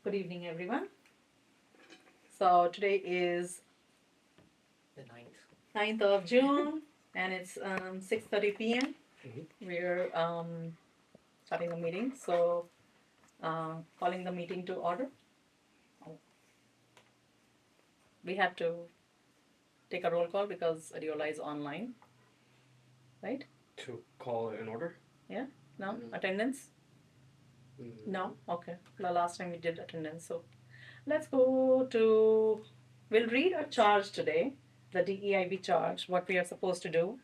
Good evening, everyone. So today is The 9th. 9th of June, and it's 6:30 p.m. Mhm. We're starting the meeting. So calling the meeting to order. We have to take a roll call because Adiola is online, right? To call it in order? Yeah. No Mm. attendance. Mm. No. Okay. The last time we did attendance. So let's go to. We'll read a charge today, the DEIB charge, what we are supposed to do.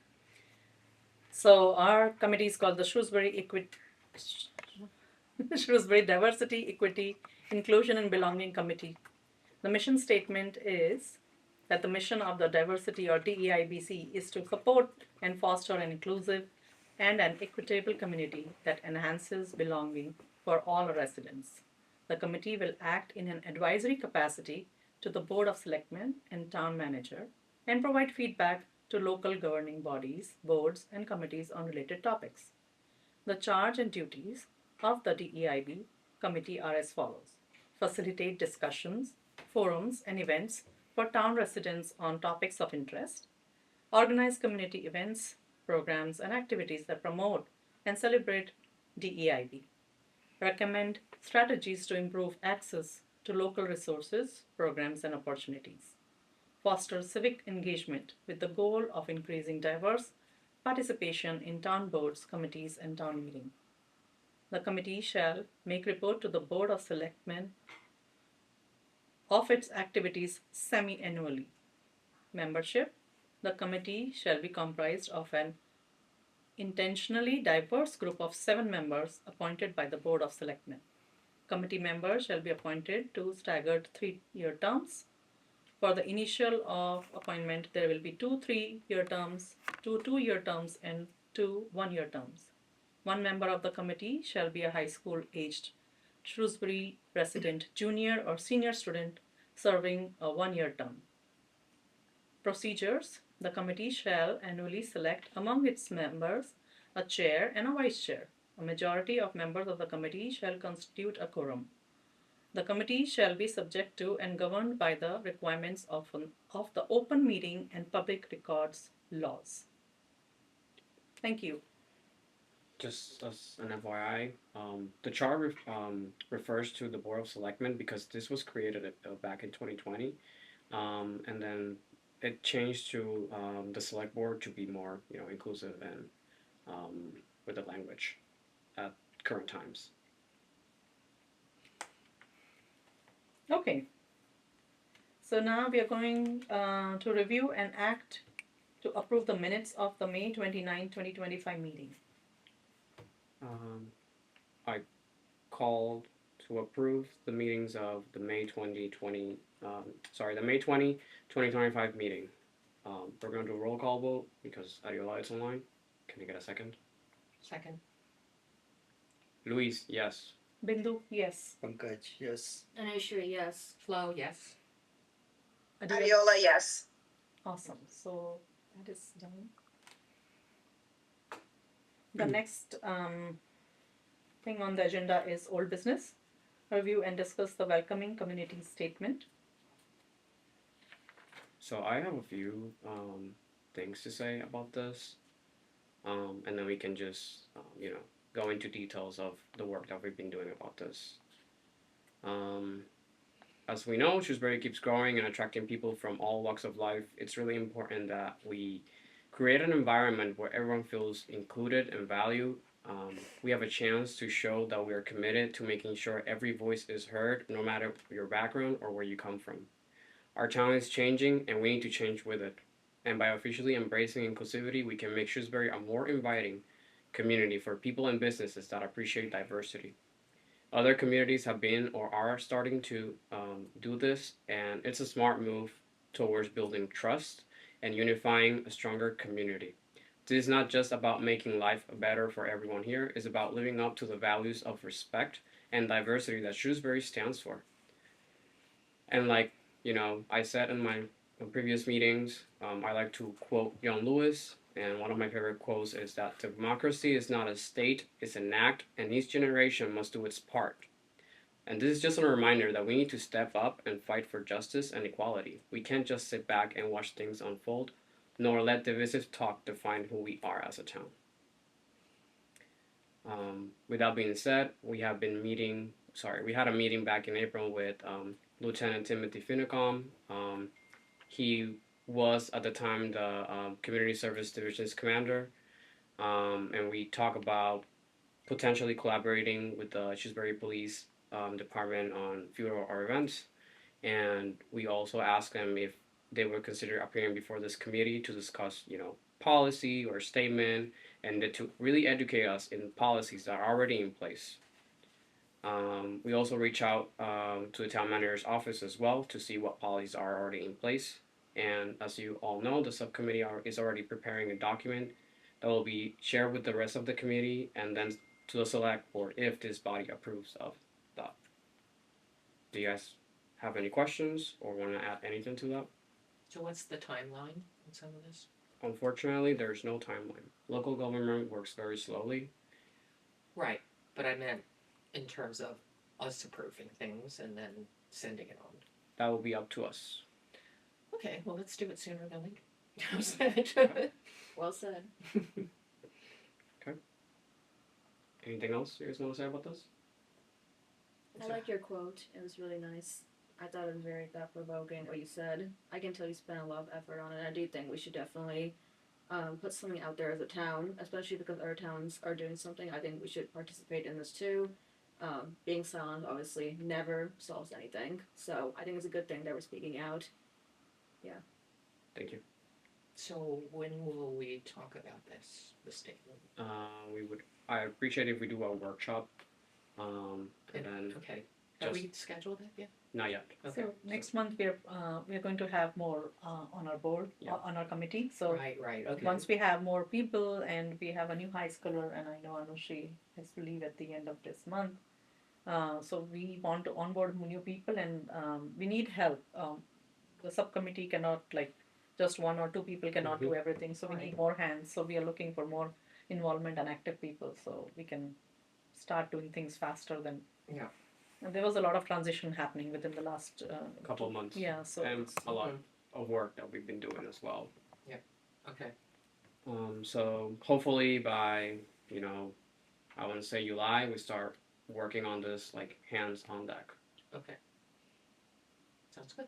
So our committee is called the Shrewsbury Diversity, Equity, Inclusion and Belonging Committee. The mission statement is that the mission of the diversity or DEIBC is to support and foster an inclusive and an equitable community that enhances belonging for all residents. The committee will act in an advisory capacity to the Board of Selectmen and Town Manager and provide feedback to local governing bodies, boards, and committees on related topics. The charge and duties of the DEIB committee are as follows: facilitate discussions, forums, and events for town residents on topics of interest, organize community events, programs, and activities that promote and celebrate DEIB, recommend strategies to improve access to local resources, programs, and opportunities, foster civic engagement with the goal of increasing diverse participation in town boards, committees, and town meeting. The committee shall make report to the Board of Selectmen of its activities semi-annually. Membership: the committee shall be comprised of an intentionally diverse group of 7 members appointed by the Board of Selectmen. Committee members shall be appointed to staggered 3-year terms. For the initial of appointment, there will be 2 3-year terms, 2 2-year terms, and 2 1-year terms. One member of the committee shall be a high school aged Shrewsbury resident junior or senior student serving a 1-year term. Procedures: the committee shall annually select among its members a chair and a vice chair. A majority of members of the committee shall constitute a quorum. The committee shall be subject to and governed by the requirements of the Open Meeting and Public Records laws. Thank you. Just as an FYI, the chart refers to the Board of Selectmen because this was created back in 2020, and then it changed to the Select Board to be more, inclusive and with the language at current times. Okay. So now we are going to review and act to approve the minutes of the May 29, 2025 meeting. I called to approve the meetings of the May 2020, the May 2025 meeting. We're going to do a roll call vote because Adiola is online. Can I get a second? Second. Luis, yes. Bindu, yes. Pankaj, yes. Anusha, yes. Flo, yes. Adiola, yes. awesome. So that is done. The next thing on the agenda is old business. Review and discuss the welcoming community statement. So I have a few things to say about this, and then we can just go into details of the work that we've been doing about this. As we know, Shrewsbury keeps growing and attracting people from all walks of life. It's really important that we create an environment where everyone feels included and valued. We have a chance to show that we are committed to making sure every voice is heard, no matter your background or where you come from. Our town is changing, and we need to change with it. And by officially embracing inclusivity, we can make Shrewsbury a more inviting community for people and businesses that appreciate diversity. Other communities have been or are starting to do this, and it's a smart move towards building trust and unifying a stronger community. This is not just about making life better for everyone here, it's about living up to the values of respect and diversity that Shrewsbury stands for. And I said in my previous meetings, I like to quote John Lewis, and one of my favorite quotes is that democracy is not a state, it's an act, and each generation must do its part. And this is just a reminder that we need to step up and fight for justice and equality. We can't just sit back and watch things unfold, nor let divisive talk define who we are as a town. With that being said, we had a meeting back in April with Lieutenant Timothy Finicom. He was at the time the Community Service Division's commander, and we talked about potentially collaborating with the Shrewsbury Police Department on future our events. And we also asked them if they would consider appearing before this committee to discuss, policy or statement, and to really educate us in policies that are already in place. We also reach out to the town manager's office as well to see what policies are already in place. And as you all know, the subcommittee is already preparing a document that will be shared with the rest of the committee and then to the select board if this body approves of that. Do you guys have any questions or want to add anything to that? So what's the timeline on some of this? Unfortunately, there's no timeline. Local government works very slowly. Right, but I meant in terms of us approving things and then sending it on. That will be up to us. Okay, well, let's do it sooner than later. Well said. Anything else you guys want to say about this? I like your quote. It was really nice. I thought it was very thought-provoking what you said. I can tell you spent a lot of effort on it. I do think we should definitely put something out there as a town, especially because other towns are doing something. I think we should participate in this too. Being silent obviously never solves anything. So I think it's a good thing that we're speaking out. Yeah. Thank you. So when will we talk about this, the statement? I appreciate if we do a workshop. And then Okay. Have we scheduled it yet? not yet. Okay. So next month we're going to have more on our board, on our committee. So Right, okay. once we have more people and we have a new high schooler, and I know Anushi has to leave at the end of this month. So we want to onboard new people, and we need help. The subcommittee cannot, like, just one or two people cannot do everything. So we need more hands. So we are looking for more involvement and active people so we can start doing things faster than. Yeah. And there was a lot of transition happening within the last Couple months. Yeah, so And a lot of work that we've been doing as well. Okay. So hopefully by, I want to say July, we start working on this, like, hands on deck. Okay. Sounds good.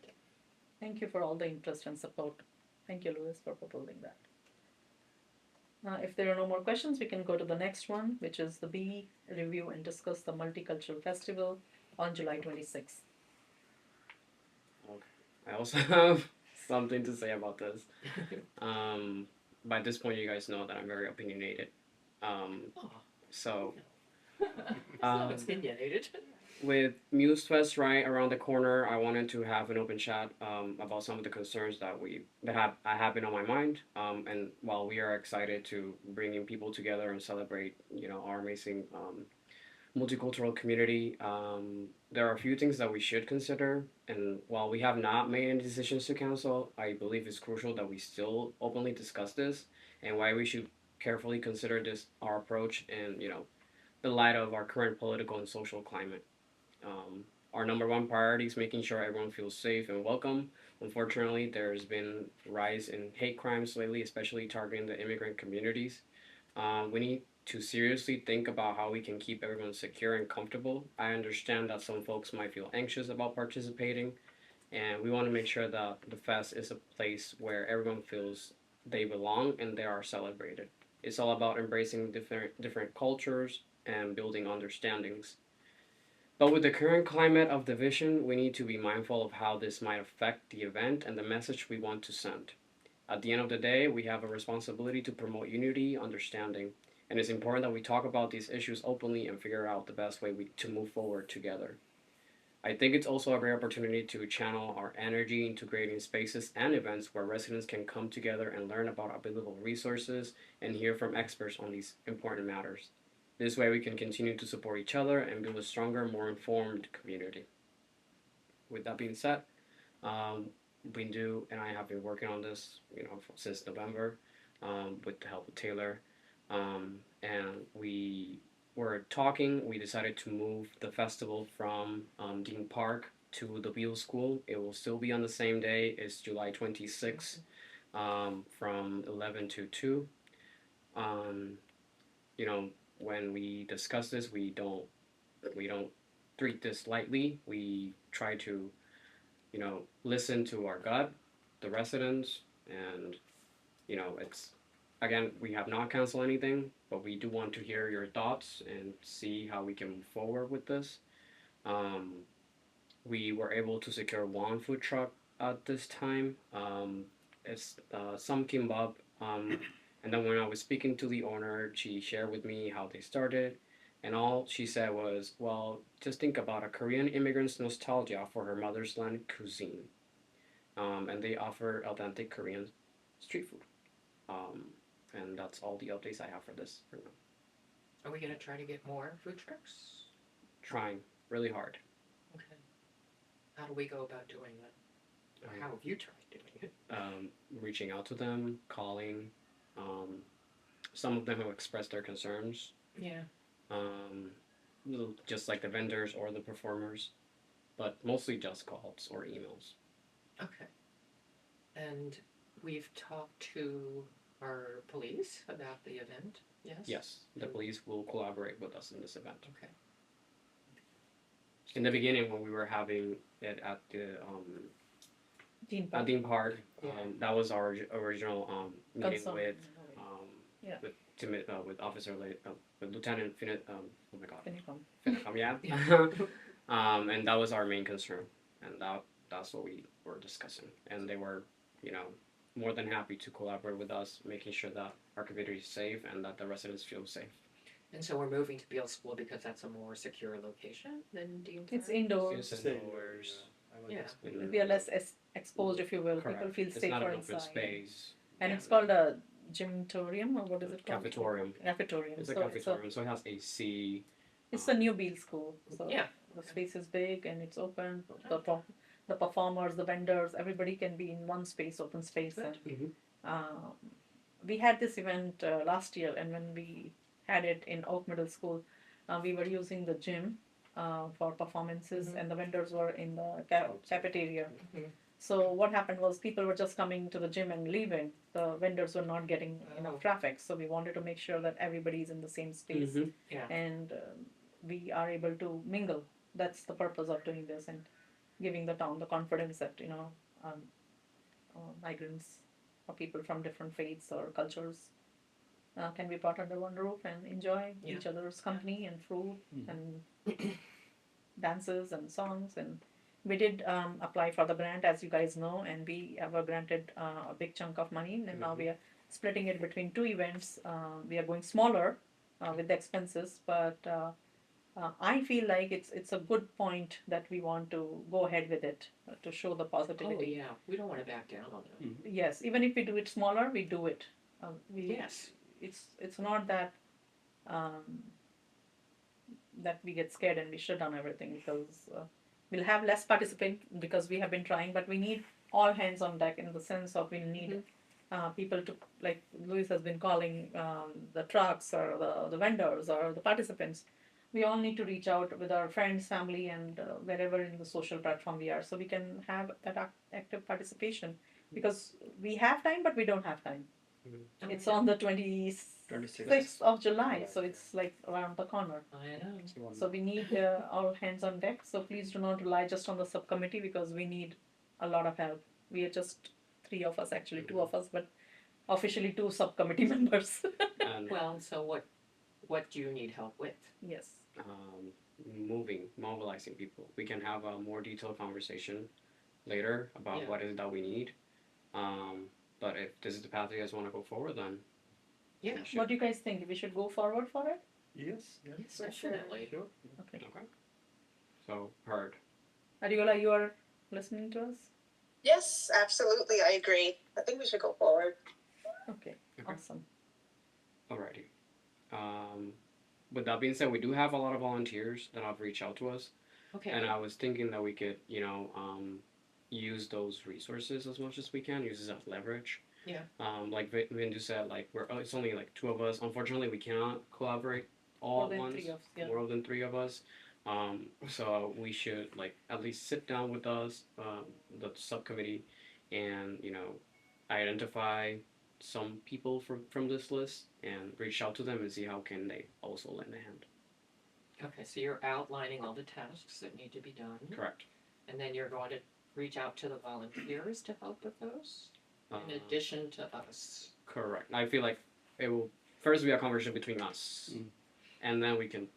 thank you for all the interest and support. Thank you, Louis, for proposing that. If there are no more questions, we can go to the next one, which is the B, review and discuss the Multicultural Festival on July 26th. I also have something to say about this. By this point, you guys know that I'm very opinionated. So, It's opinionated. with MuseFest right around the corner, I wanted to have an open chat about some of the concerns that have been on my mind. And while we are excited to bringing people together and celebrate, our amazing multicultural community, there are a few things that we should consider. And while we have not made any decisions to cancel, I believe it's crucial that we still openly discuss this and why we should carefully consider this our approach in the light of our current political and social climate. Our number one priority is making sure everyone feels safe and welcome. Unfortunately, there's been a rise in hate crimes lately, especially targeting the immigrant communities. We need to seriously think about how we can keep everyone secure and comfortable. I understand that some folks might feel anxious about participating, and we want to make sure that the fest is a place where everyone feels they belong and they are celebrated. It's all about embracing different cultures and building understandings. But with the current climate of division, we need to be mindful of how this might affect the event and the message we want to send. At the end of the day, we have a responsibility to promote unity, understanding, and it's important that we talk about these issues openly and figure out the best way to move forward together. I think it's also a great opportunity to channel our energy into creating spaces and events where residents can come together and learn about available resources and hear from experts on these important matters. This way we can continue to support each other and build a stronger, more informed community. With that being said, Bindu and I have been working on this, since November, with the help of Taylor, and we we're talking, we decided to move the festival from Dean Park to the Beale School. It will still be on the same day. It's July 26th, from 11 to 2. Um, you know, when we discuss this, we don't treat this lightly. We try to, listen to our gut, the residents, and it's again, we have not canceled anything, but we do want to hear your thoughts and see how we can move forward with this. Um, we were able to secure one food truck at this time. It's some kimbap. And then when I was speaking to the owner, she shared with me how they started. And all she said was, well, just think about a Korean immigrant's nostalgia for her mother's land cuisine. And they offer authentic Korean street food. And that's all the updates I have for this for now. Are we gonna try to get more food trucks? Trying really hard. Okay. How do we go about doing that? Or how have you tried doing it? Reaching out to them, calling. Some of them have expressed their concerns, Yeah. just like the vendors or the performers, but mostly just calls or emails. Okay. And we've talked to our police about the event, yes? Yes, the police will collaborate with us in this event. Okay. In the beginning, when we were having it at the Dean Park. Dean Park, Yeah. that was our original meeting Concern. Yeah. with Officer with Lieutenant Finit. Oh my God. Finicom. Finicom, yeah. And that was our main concern, and that's what we were discussing, and they were, more than happy to collaborate with us, making sure that our community is safe and that the residents feel safe. And so we're moving to Beale School because that's a more secure location than Dean Park? It's indoors. It's indoors. Yeah. We are less exposed, if you will. Correct. People feel It's safer not an inside. open space. And Yeah. it's called a gymatorium, or what is it called? Cafetorium. Cafetorium. It's a So cafetorium, so it has AC. it's a new Beale school. So Yeah. the space is big and it's open. The performers, the vendors, everybody can be in one space, open space. Good. And we had this event last year, and when we had it in Oak Middle School, we were using the gym for performances, Mhm. and the vendors were in the cafeteria. Mhm. So what happened was people were just coming to the gym and leaving. The vendors were not getting Oh. enough traffic, so we wanted to make sure that everybody is in the same space Yeah. and we are able to mingle. That's the purpose of doing this, and giving the town the confidence that migrants or people from different faiths or cultures can be brought under one roof and enjoy Yeah. each other's company and food and dances and songs. And we did apply for the grant, as you guys know, and we have granted a big chunk of money, and now we are splitting it between two events. We are going smaller with the expenses, but I feel like it's a good point that we want to go ahead with it to show the Oh, positivity. yeah. We don't want to back down on that. Yes, even if we do it smaller, we do it. Yes. It's not that that we get scared and we shut down everything, because we'll have less participants because we have been trying, but we need all hands on deck, in the sense of we need people to, like Luis has been calling, the trucks or the vendors or the participants. We all need to reach out with our friends, family, and wherever in the social platform we are, so we can have that active participation, because we have time but we don't have time. Oh, It's yeah. on the 26th of July, so it's like around the corner. I know. So we need all hands on deck. So please do not rely just on the subcommittee, because we need a lot of help. We are just three of us, actually two of us, but officially two subcommittee members. And Well, so what do you need help with? Yes. mobilizing people. We can have a more detailed conversation later about Yeah. what is it that we need. But if this is the path you guys want to go forward, then Yeah. we should. What do you guys think? We should go forward for it? Yes. Yes, For sure. definitely. Sure. Okay. Okay. So heard. Ariola, you are listening to us? Yes, absolutely. I agree. I think we should go forward. Okay. Okay. Awesome. Alrighty. With that being said, we do have a lot of volunteers that have reached out to us, Okay. and I was thinking that we could, use those resources as much as we can, use it as leverage. Yeah. Like Vindu said, like it's only like two of us. Unfortunately, we cannot collaborate all More at than once. 3 of yeah. More than 3 of us. So we should like at least sit down with us, the subcommittee, and identify some people from this list and reach out to them and see how can they also lend a hand. Okay, so you're outlining all the tasks that need to be done. Correct. And then you're going to reach out to the volunteers to help with those, in Uh, addition to us. Correct. I feel like it will first be a conversation between us, and then we can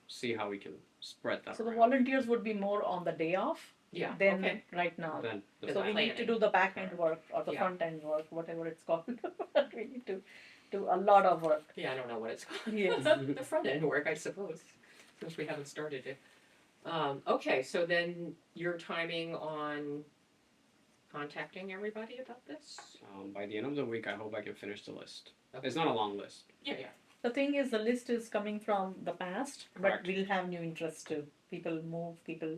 see how we can spread that So the around. volunteers would be more on the day off Yeah, than okay. right now. Then the Is So that we need to planning? do the back end work or the Yeah. front end work, whatever it's called. We need to do a lot of work. Yeah, I don't know what it's called. Yes. The front end work, I suppose, since we haven't started it. Okay, so then your timing on contacting everybody about this? by the end of the week, I hope I can finish the list. Okay. It's not a long list. Yeah, yeah. The thing is, the list is coming from the past, Correct. but we'll have new interests too. People move, people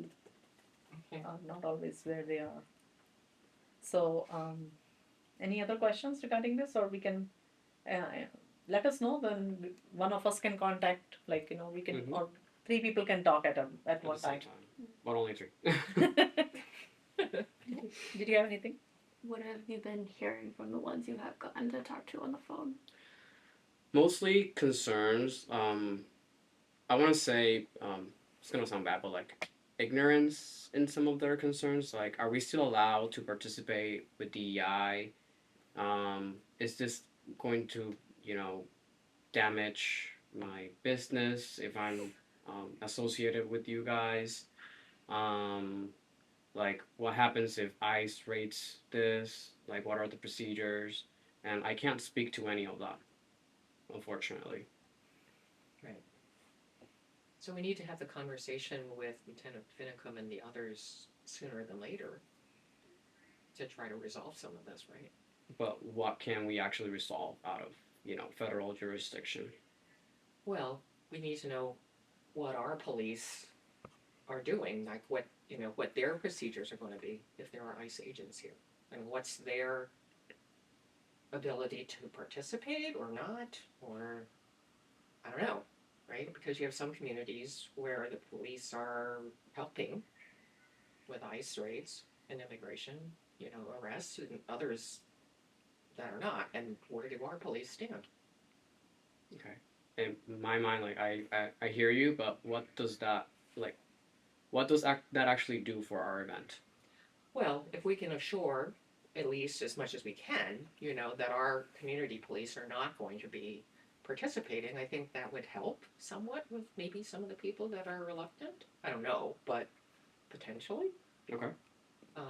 Okay. are not always where they are. So, any other questions regarding this, or we can let us know. Then one of us can contact, like we can, Mhm. or 3 people can talk at At one the same time. time, but only 3. Did you have anything? What have you been hearing from the ones you have gotten to talk to on the phone? Mostly concerns. I want to say it's gonna sound bad, but like ignorance in some of their concerns. Like, are we still allowed to participate with DEI? Is this going to damage my business if I'm associated with you guys? Like, what happens if ICE rates this? Like, what are the procedures? And I can't speak to any of that, unfortunately. So we need to have the conversation with Lieutenant Finicum and the others sooner than later to try to resolve some of this, right? But what can we actually resolve out of federal jurisdiction? Well, we need to know what our police are doing, like what their procedures are going to be if there are ICE agents here, and what's their ability to participate or not, or I don't know, right? Because you have some communities where the police are helping with ICE raids and immigration, arrests, and others that are not. And where do our police stand? Okay. In my mind, like I hear you, but what does that that actually do for our event? Well, if we can assure, at least as much as we can, that our community police are not going to be participating, I think that would help somewhat with maybe some of the people that are reluctant. I don't know, but potentially. Okay.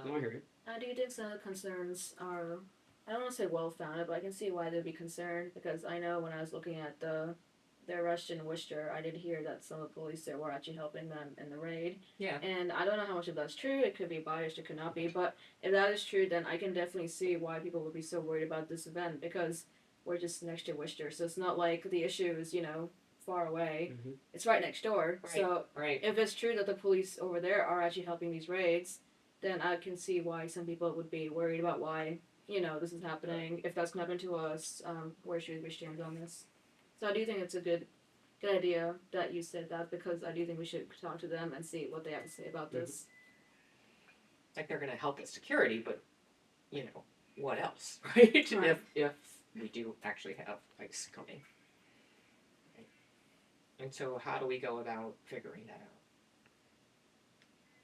No, I hear you. I do think some of the concerns are, I don't want to say well founded, but I can see why they'd be concerned because I know when I was looking at the arrest in Worcester, I did hear that some of the police there were actually helping them in the raid. Yeah. And I don't know how much of that's true. It could be biased, it could not be. But if that is true, then I can definitely see why people would be so worried about this event because we're just next to Worcester. So it's not like the issue is, far away. Mm-hmm. It's right next door. Right. So Right. if it's true that the police over there are actually helping these raids, then I can see why some people would be worried about why, this is happening. If that's going to happen to us, where should we stand on this? So I do think it's a good idea that you said that because I do think we should talk to them and see what they have to say about this. Like they're going to help with security, but what else, right? Right. If we do actually have ICE coming. Right. And so how do we go about figuring that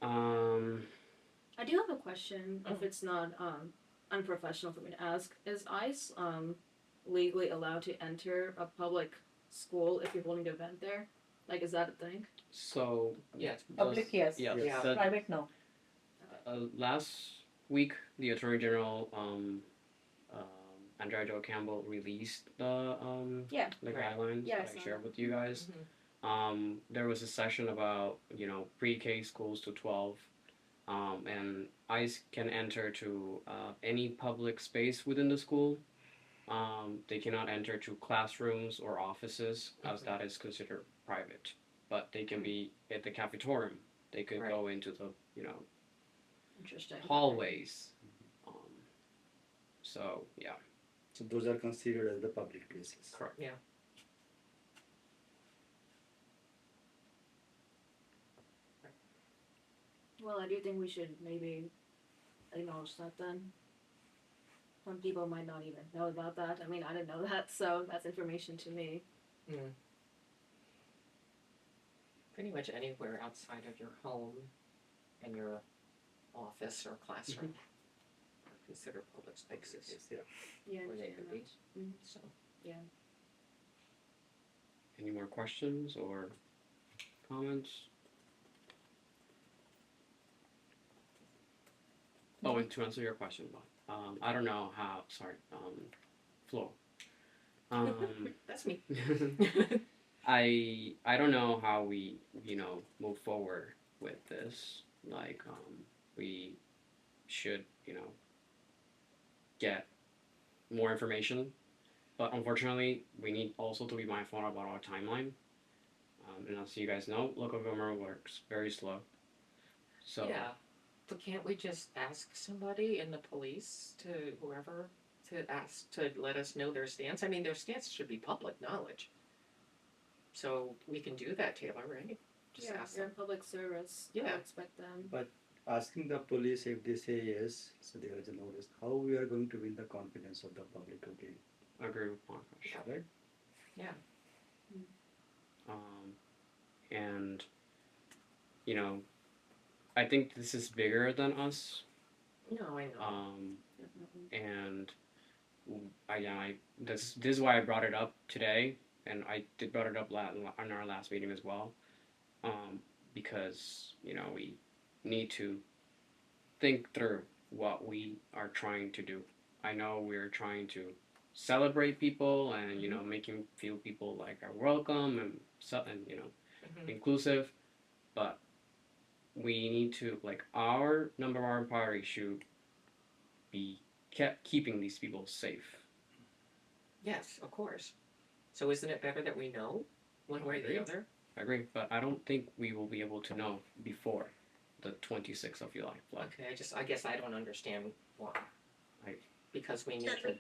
out? I do have a question, if it's not unprofessional for me to ask. Is ICE legally allowed to enter a public school if you're holding an event there? Like, is that a thing? So Yeah. Public, yes. Yeah. Yeah. the- Private, no. last week, the Attorney General, Andrea Jo Campbell, released the Yeah. the Right. guidelines Yeah, I that I saw shared that. with you guys. Mhm. There was a session about pre-K schools to 12, and ICE can enter to any public space within the school. They cannot enter to classrooms or offices, as that is considered private. But they can be at the cafetorium. They could Right. go into the Interesting. hallways. So yeah, So those are considered as the public places. correct. Well, I do think we should maybe acknowledge that then. Some people might not even know about that. I mean, I didn't know that, so that's information to me. Pretty much anywhere outside of your home and your office or classroom are considered public spaces. Yeah, Where they understand could be. that. Mhm. So, Any more questions or comments? Oh, and to answer your question, I don't know how. Sorry, Flo. that's me. I don't know how we move forward with this. Like we should get more information, but unfortunately we need also to be mindful about our timeline. And as you guys know, local government works very slow. So Yeah, but can't we just ask somebody in the police to whoever to ask to let us know their stance? I mean, their stance should be public knowledge. So we can do that, Taylor, right? Just ask you're them. in public service. I Yeah. would expect them. Asking the police if they say yes, so there is a notice. How we are going to win the confidence of the public again, I agree with Pankaj. right? And I think this is bigger than us. No, I know. Definitely. And this is why I brought it up today, and I did brought it up on our last meeting as well, because we need to think through what we are trying to do. I know we're trying to celebrate people and making feel people like are welcome and inclusive, but we need to our number one priority should be keeping these people safe. Yes, of course. So isn't it better that we know one way or the other? I agree, but I don't think we will be able to know before the 26th of July. Okay, I guess I don't understand why. Because we need to.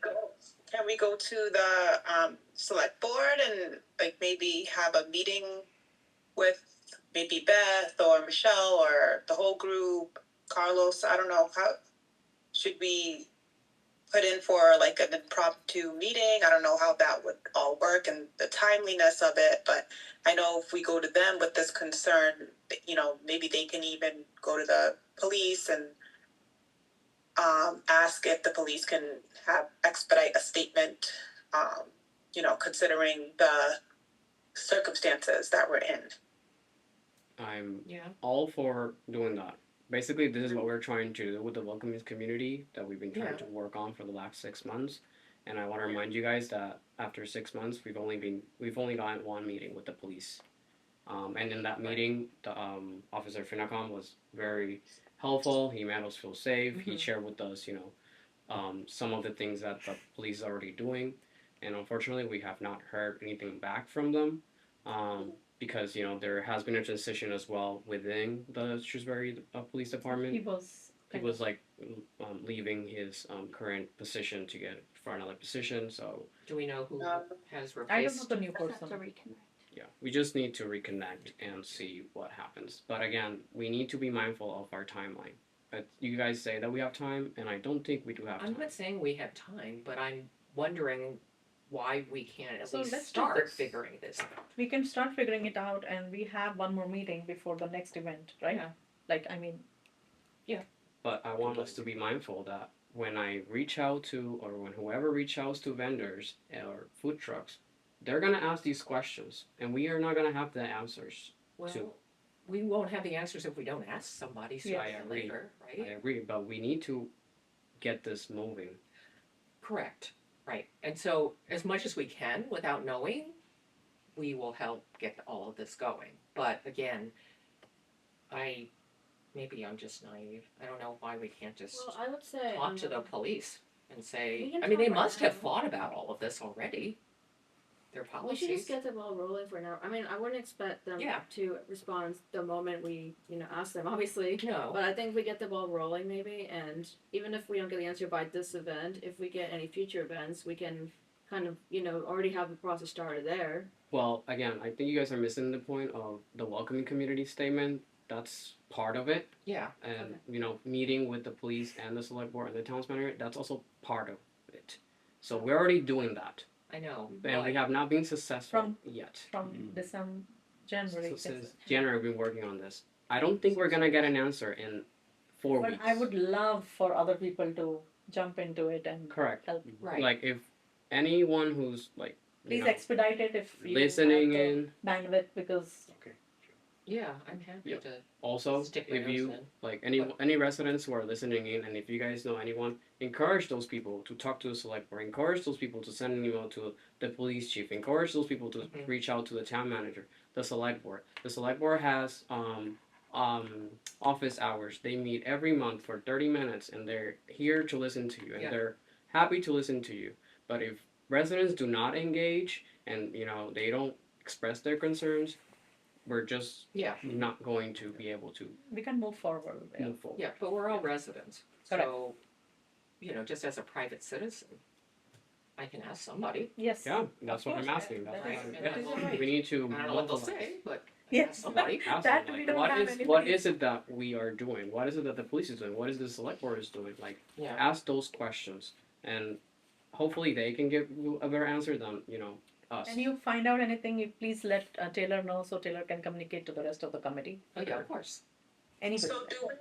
Can we go to the select board and maybe have a meeting with maybe Beth or Michelle or the whole group, Carlos? I don't know, how should we put in for an impromptu meeting? I don't know how that would all work and the timeliness of it, but I know if we go to them with this concern, maybe they can even go to the police and ask if the police can expedite a statement, considering the circumstances that we're in. I'm all for doing that. Basically, this is what we're trying to do with the welcoming community that we've been trying to work on for the last 6 months. And I want to remind you guys that after 6 months, we've only gotten one meeting with the police. And in that meeting, the Officer Finacom was very helpful. He made us feel safe. He shared with us, some of the things that the police are already doing. And unfortunately, we have not heard anything back from them. Because there has been a transition as well within the Shrewsbury Police Department. He was leaving his current position to get for another position. So do we know who has replaced? I don't know the new Just have to person. reconnect. yeah, we just need to reconnect and see what happens. But again, we need to be mindful of our timeline. You guys say that we have time, and I don't think we do have I'm time. not saying we have time, but I'm wondering why we can't at So least let's do start this. figuring this out. We can start figuring it out, and we have one more meeting before the next event, right? Yeah. But I want us to be mindful that when I reach out to, or when whoever reaches out to vendors or food trucks, they're gonna ask these questions, and we are not gonna have the answers. Well, we won't have the answers if we don't ask somebody sooner I or agree. later, I right? agree, but we need to get this moving. Correct. Right. And so, as much as we can without knowing, we will help get all of this going. But again, maybe I'm just naive. I don't know why we can't just Well, I would say talk to the police and say, We can I mean, they talk right must have now. thought about all of this already. Their we policies. should just get the ball rolling for now. I mean, I wouldn't expect them Yeah. to respond the moment we, ask them, obviously. No. But I think if we get the ball rolling maybe, and even if we don't get the answer by this event, if we get any future events, we can kind of, already have the process started there. Well, again, I think you guys are missing the point of the welcoming community statement. that's part of it. Yeah. And meeting with the police and the select board and the town's manager, that's also part of it. So we're already doing that, I know. and we have not been successful yet. From December, January. Since January, we've been working on this. I don't think we're gonna get an answer in 4 But weeks. I would love for other people to jump into it and Correct. help. Right. Like if anyone who's like Please expedite it if you listening have the in. bandwidth, because Okay. Yeah, I'm happy Yep. to Also, stick my if nose you in. like any residents who are listening in, and if you guys know anyone, encourage those people to talk to the select board. Encourage those people to send an email to the police chief. Encourage those people to Mhm. reach out to the town manager, the select board. The select board has office hours. They meet every month for 30 minutes, and they're here to listen to you, and Yeah. they're happy to listen to you. But if residents do not engage, and they don't express their concerns, we're just Yeah. not going to be able to we can move forward. Yeah. move forward. Yeah, but we're all residents. Correct. So, just as a private citizen, I can ask somebody. Yes. Yeah, that's Of what I'm course, asking. That's that what is- I'm- that is yeah. right. We need to. I don't know what they'll mobilize. say, but Yes. ask somebody. Ask That them, we like, don't what have is anybody. it that we are doing? What is it that the police is doing? What is the select board is doing? Like, Yeah. ask those questions, and hopefully they can give you a better answer than us. And you find out anything, you please let Taylor know so Taylor can communicate to the rest of the committee. Oh yeah, of course. Anybody. So do we,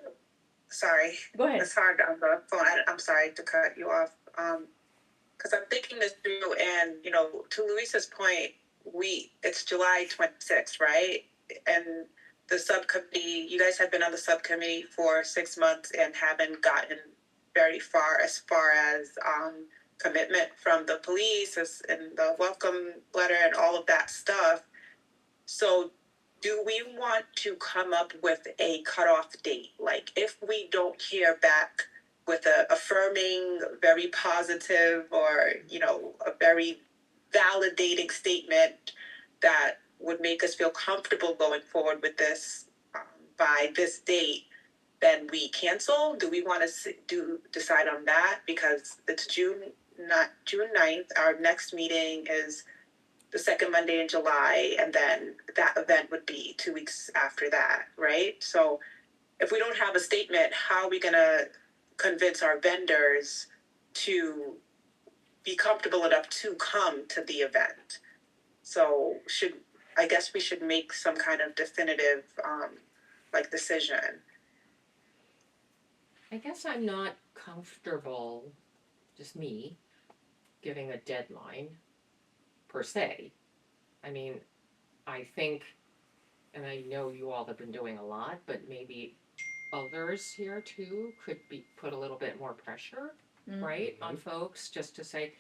sorry, Go ahead. it's hard on the phone. I'm sorry to cut you off. Because I'm thinking this through, and to Luisa's point, it's July 26th, right? And the subcommittee, you guys have been on the subcommittee for 6 months and haven't gotten very far as commitment from the police and the welcome letter and all of that stuff. So do we want to come up with a cutoff date? Like, if we don't hear back with a affirming, very positive, or a very validating statement that would make us feel comfortable going forward with this by this date, then we cancel? Do we want to decide on that? Because it's June 9th. Our next meeting is the second Monday in July, and then that event would be 2 weeks after that, right? So if we don't have a statement, how are we going to convince our vendors to be comfortable enough to come to the event? So I guess we should make some kind of definitive decision. I guess I'm not comfortable, just me, giving a deadline per se. I mean, I think, and I know you all have been doing a lot, but maybe others here too could be put a little bit more pressure, right, on folks, just to say,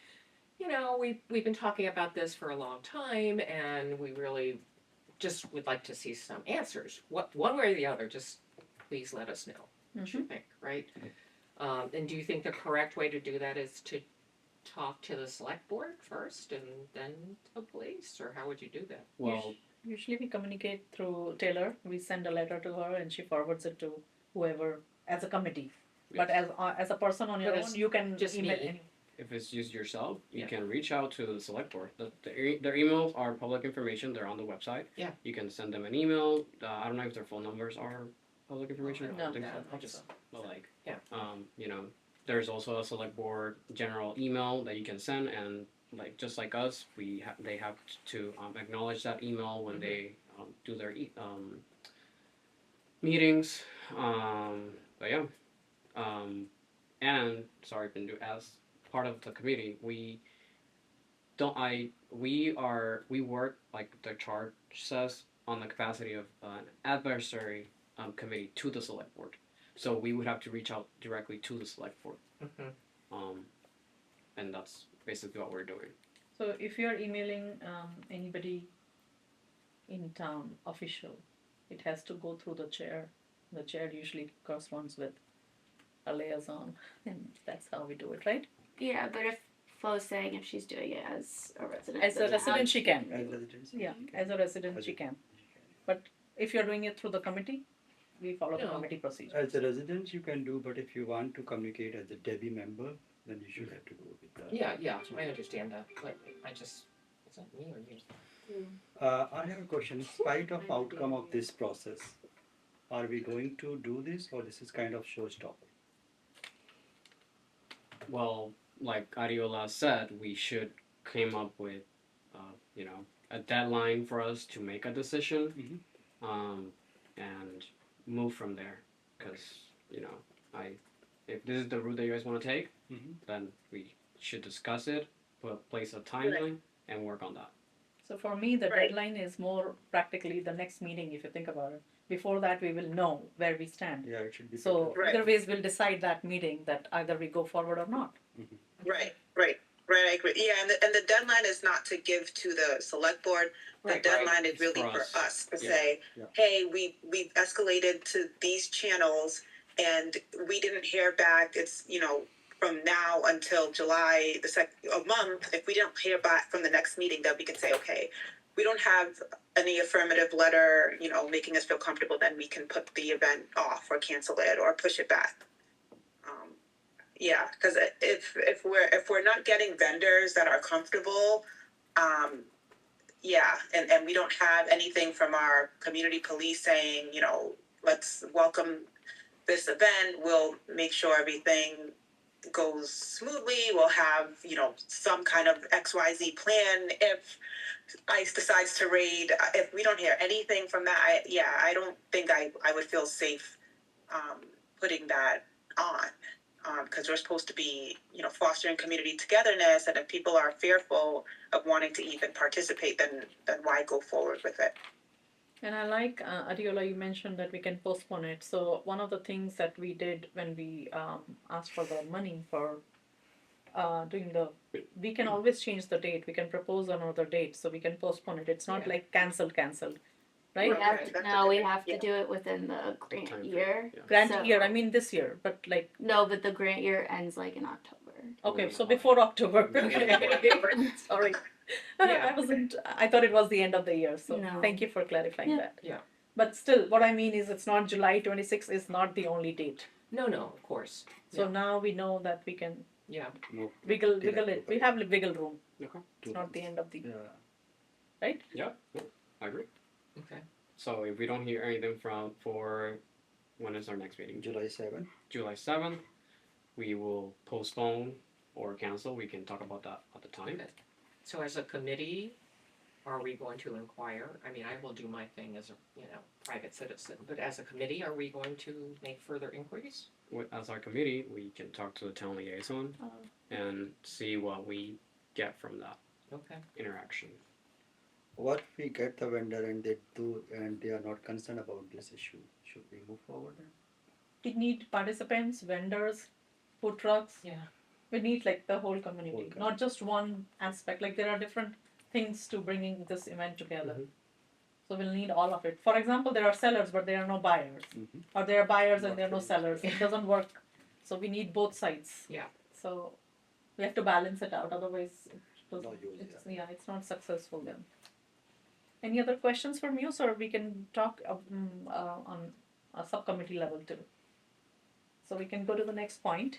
we've been talking about this for a long time, and we really just would like to see some answers. One way or the other, just please let us know what you think, right? And do you think the correct way to do that is to talk to the select board first and then the police, or how would you do that? Well, Usually we communicate through Taylor. We send a letter to her and she forwards it to whoever as a committee. But as a person on your But own, as you can just email me. any. if it's just yourself, you Yeah. can reach out to the select board. Their emails are public information. They're on the website. Yeah. You can send them an email. I don't know if their phone numbers are public information. I No, don't think no, so. I just- But like, Yeah. There's also a select board general email that you can send, and like just like us, they have to acknowledge that email when they do their meetings. But yeah, and sorry, as part of the committee, we work like the chart says on the capacity of an adversary committee to the select board. So we would have to reach out directly to the select board, and that's basically what we're doing. So if you're emailing anybody in town, official, it has to go through the chair. The chair usually corresponds with a liaison, and that's how we do it, right? Yeah, but if Flo's saying if she's doing it as a resident, As a of the town, resident, she can. As residents. Yeah, as a resident, she can. But if you're doing it through the committee, we follow the No. committee procedure. As a resident, you can do, but if you want to communicate as a DEIB member, then you should have to go with that. Yeah, I understand that, but is that me or you? I have a question. In spite of outcome of this process, Are we going to do this, or this is kind of showstopper? Well, like Ariola said, we should come up with, you know, a deadline for us to make a decision, and move from there. Because you know, if this is the route that you guys want to take, then we should discuss it, place a timeline, and work on that. So for me, the Right. deadline is more practically the next meeting, if you think about it. Before that, we will know where we stand. Yeah, it should be. So better. Right. either ways, we'll decide that meeting that either we go forward or not. Right, I agree. Yeah, and the deadline is not to give to the select board. The Right. deadline is It's really for for us. us to Yeah. say, Yeah. hey, we've escalated to these channels and we didn't hear back. It's, from now until July, a month, if we don't hear back from the next meeting, then we can say, okay, we don't have any affirmative letter, making us feel comfortable, then we can put the event off or cancel it or push it back. Yeah, because if we're not getting vendors that are comfortable, yeah, and we don't have anything from our community police saying, let's welcome this event. We'll make sure everything goes smoothly. We'll have, some kind of XYZ plan if ICE decides to raid. If we don't hear anything from that, I don't think I would feel safe putting that on. Because we're supposed to be, fostering community togetherness, and if people are fearful of wanting to even participate, then why go forward with it? And I like, Adiola, you mentioned that we can postpone it. So one of the things that we did when we asked for the money for we can always change the date. We can propose another date, so we can postpone it. It's not Yeah. like cancelled, right? We Okay, have to, that's no, we okay. have to Yeah. do it within the grant Time frame, year. yeah. Grant So- year, I mean this year, but like, No, but the grant year ends like in October. okay, so before October. Sorry. Yeah. I thought it was the end of the year, so No. thank you for clarifying Yeah. that. Yeah. But still, what I mean is it's not July 26th is not the only date. No, of course. So Yeah. now we know that we can Yeah. No, wiggle till it. We October. have wiggle room. Okay. It's not the end of the, Yeah. right? Yeah, I agree. Okay. So if we don't hear anything for when is our next meeting? July 7th. July 7th, we will postpone or cancel. We can talk about that at the time. Okay. So as a committee, are we going to inquire? I mean, I will do my thing as a, private citizen, but as a committee, are we going to make further inquiries? As our committee, we can talk to the town liaison and see what we get from that Okay. interaction. What if we get the vendor and they are not concerned about this issue? Should we move forward? We need participants, vendors, food trucks. Yeah. We need like the whole community, Whole community. not just one aspect. Like there are different things to bringing this event together. Mhm. So we'll need all of it. For example, there are sellers, but there are no buyers. Mhm. Or there are buyers and Not there are no really. sellers. It doesn't work. So we need both sides. Yeah. So we have to balance it out. Otherwise, No use, it's not successful then. Any other questions from you, sir? We can talk on a subcommittee level too. So we can go to the next point.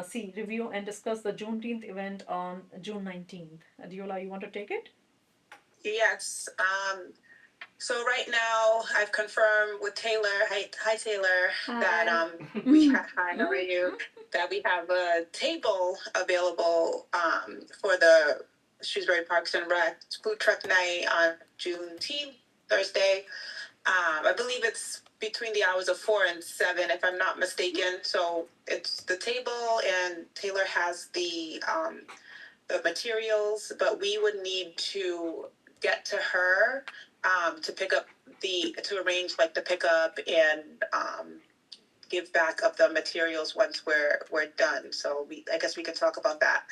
C, review and discuss the Juneteenth event on June 19th. Adiola, you want to take it? Yes. So right now, I've confirmed with Taylor. Hi Taylor. That we have. Hi, how are you? That we have a table available for the Shrewsbury Parks and Rec food truck night on Juneteenth, Thursday. I believe it's between the hours of 4 and 7, if I'm not mistaken. So it's the table, and Taylor has the materials, but we would need to get to her to pick up to arrange like the pickup and give back of the materials once we're done. So I guess we could talk about that.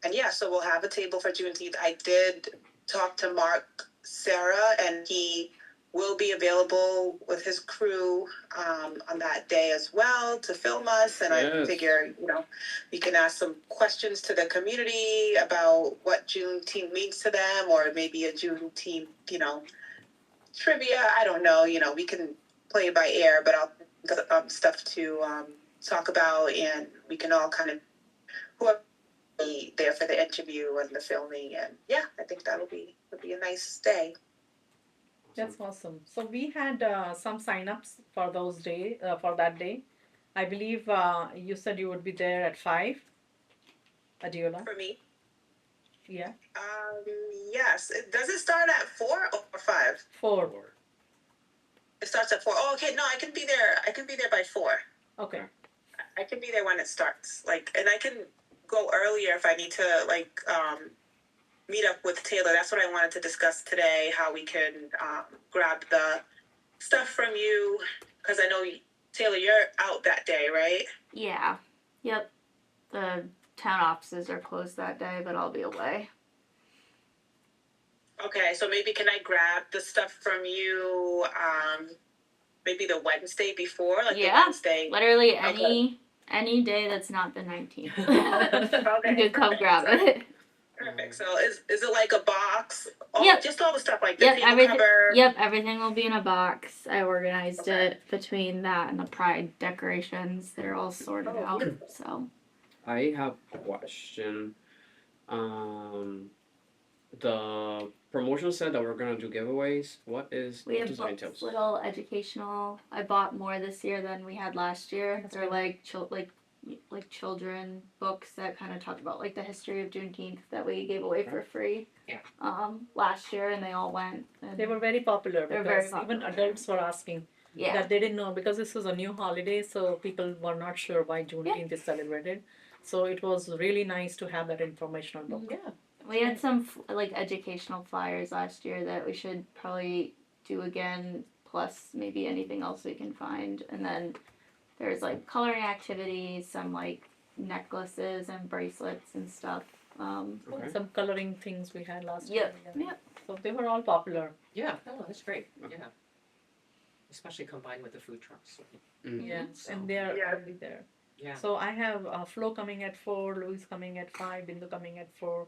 And yeah, so we'll have a table for Juneteenth. I did talk to Mark Sarah, and he will be available with his crew on that day as well to film us. And I Yes. figure, we can ask some questions to the community about what Juneteenth means to them, or maybe a Juneteenth, trivia. I don't know. We can play it by ear, but I'll get stuff to talk about, and we can all kind of whoever be there for the interview and the filming. And yeah, I think would be a nice day. That's awesome. So we had some sign-ups for that day. I believe you said you would be there at 5, Adiola. For me. Yeah. Yes. Does it start at 4 or 5? 4. It starts at 4. Oh, okay. No, I can be there. I can be there by 4. Okay. I can be there when it starts. And I can go earlier if I need to, meet up with Taylor. That's what I wanted to discuss today, how we can grab the stuff from you. Because I know, Taylor, you're out that day, right? Yeah. Yep. The town offices are closed that day, but I'll be away. Okay, so maybe can I grab the stuff from you maybe the Wednesday before? The Yeah. Wednesday. Literally Okay. any day that's not the 19th. Okay. You can come grab it. Perfect. So is it like a box? Yep. Just all the stuff like the Yep, table everything. cover. Yep, everything will be in a box. I organized Okay. it between that and the pride decorations. They're all sorted Oh, out. beautiful. So I have a question. The promotion said that we're gonna do giveaways. What we have does that books, entail? little educational. I bought more this year than we had last year. That's They're good. like children books that kind of talk about like the history of Juneteenth that we gave away for free. Yeah. Last year, and they all went. And They were very popular They're because very even popular. adults were asking yeah. that they didn't know because this was a new holiday, so people were not sure why Juneteenth is celebrated. So it was really nice to have that informational book. Yeah. We had some like educational flyers last year that we should probably do again, plus maybe anything else we can find. And then there's like coloring activities, some like necklaces and bracelets and stuff. Okay. Some coloring things we had last Yep. year. Yeah. Yep. So they were all popular. Yeah. No, that's great. Yeah. Especially combined with the food trucks. Yes, So, and they are Yeah. already there. Yeah. So I have Flo coming at 4, Louis coming at 5, Bindu coming at 4.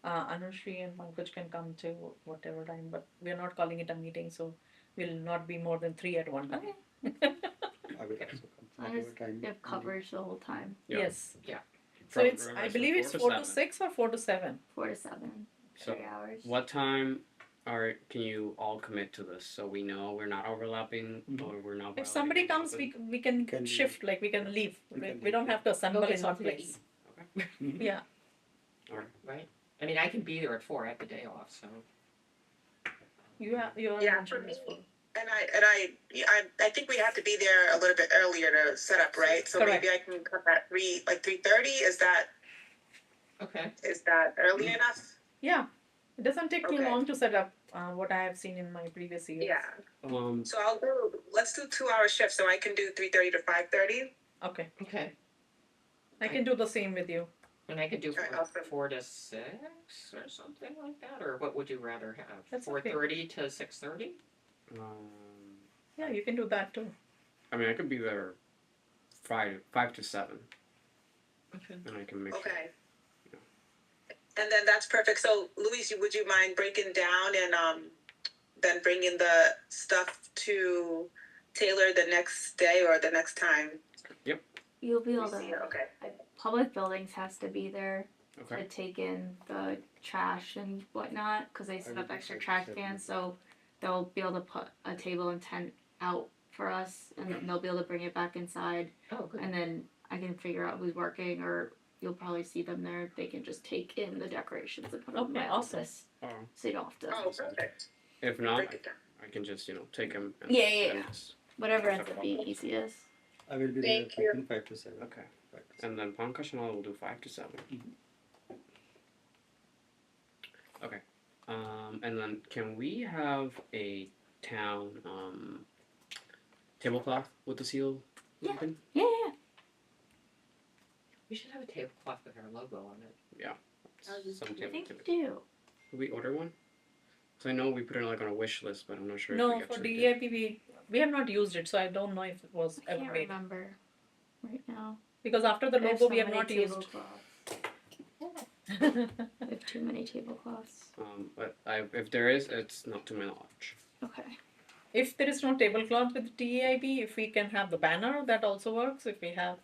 Anushri and Pankaj can come to whatever time, but we are not calling it a meeting, so we'll not be more than 3 at one time. I will also come. I Whatever just time. have coverage the whole time, Yeah. Yes. Yeah. So From- it's remember I said believe it's 4 to 7. 6 or 4 to 7. 4 to 7, So 3 hours. what time can you all commit to this so we know we're not overlapping or we're not? If somebody violating comes, anything? we can Can shift, like we can leave. We can We leave, don't yeah. have to assemble Go get in one something to place. eat. Yeah. Right. I mean, I can be there at 4. I have the day off, so. Your Yeah, mention for is me. 4. And I think we have to be there a little bit earlier to set up, right? So Correct. maybe I can come at 3:30. Is that Okay. early enough? Yeah. It doesn't take too Okay. long to set up what I have seen in my previous years. Yeah. Um, So let's do 2-hour shifts so I can do 3:30 to 5:30. Okay. Okay. I can do the same with you. And I could do Alright, awesome. 4 to 6 or something like that, or what would you rather have? That's okay. 4:30 to 6:30. Yeah, you can do that too. I mean, I could be there 5 to 7, Okay. and I can make sure. Okay. And then that's perfect. So, Luis, would you mind breaking down and then bringing the stuff to Taylor the next day or the next time? You'll be able We see it. to. Okay. Public buildings has to be there Okay. to take in the trash and whatnot because they set up extra trash cans, so they'll be able to put a table and tent out for us, and then they'll be able to bring it back inside, Oh, good. and then I can figure out who's working, or you'll probably see them there. They can just take in the decorations and put them in Okay, my awesome. office, Oh, so you don't have to. Oh, perfect. if not, Break it down. I can just take them. Yeah. Whatever ends up being Okay. easiest. I will be Thank there you. between 5 to 7. Okay. 5 to 7. And then Pankaj and I will do 5 to 7. Okay. And then can we have a town tablecloth with the seal? Yeah. ribbon? Yeah. We should have a tablecloth with our logo on it. Some I think table. we do. Did we order one? So I know we put it on a wish list, but I'm not sure. No, if we for actually DEIB we have not used it, so I don't know if it was I ever can't made. remember right now. Because after the I have logo so we have many not used. tablecloths. I have too many tablecloths. But if there is, it's not to my knowledge. Okay. If there is no tablecloth with DEIB, if we can have the banner, that also works. If we have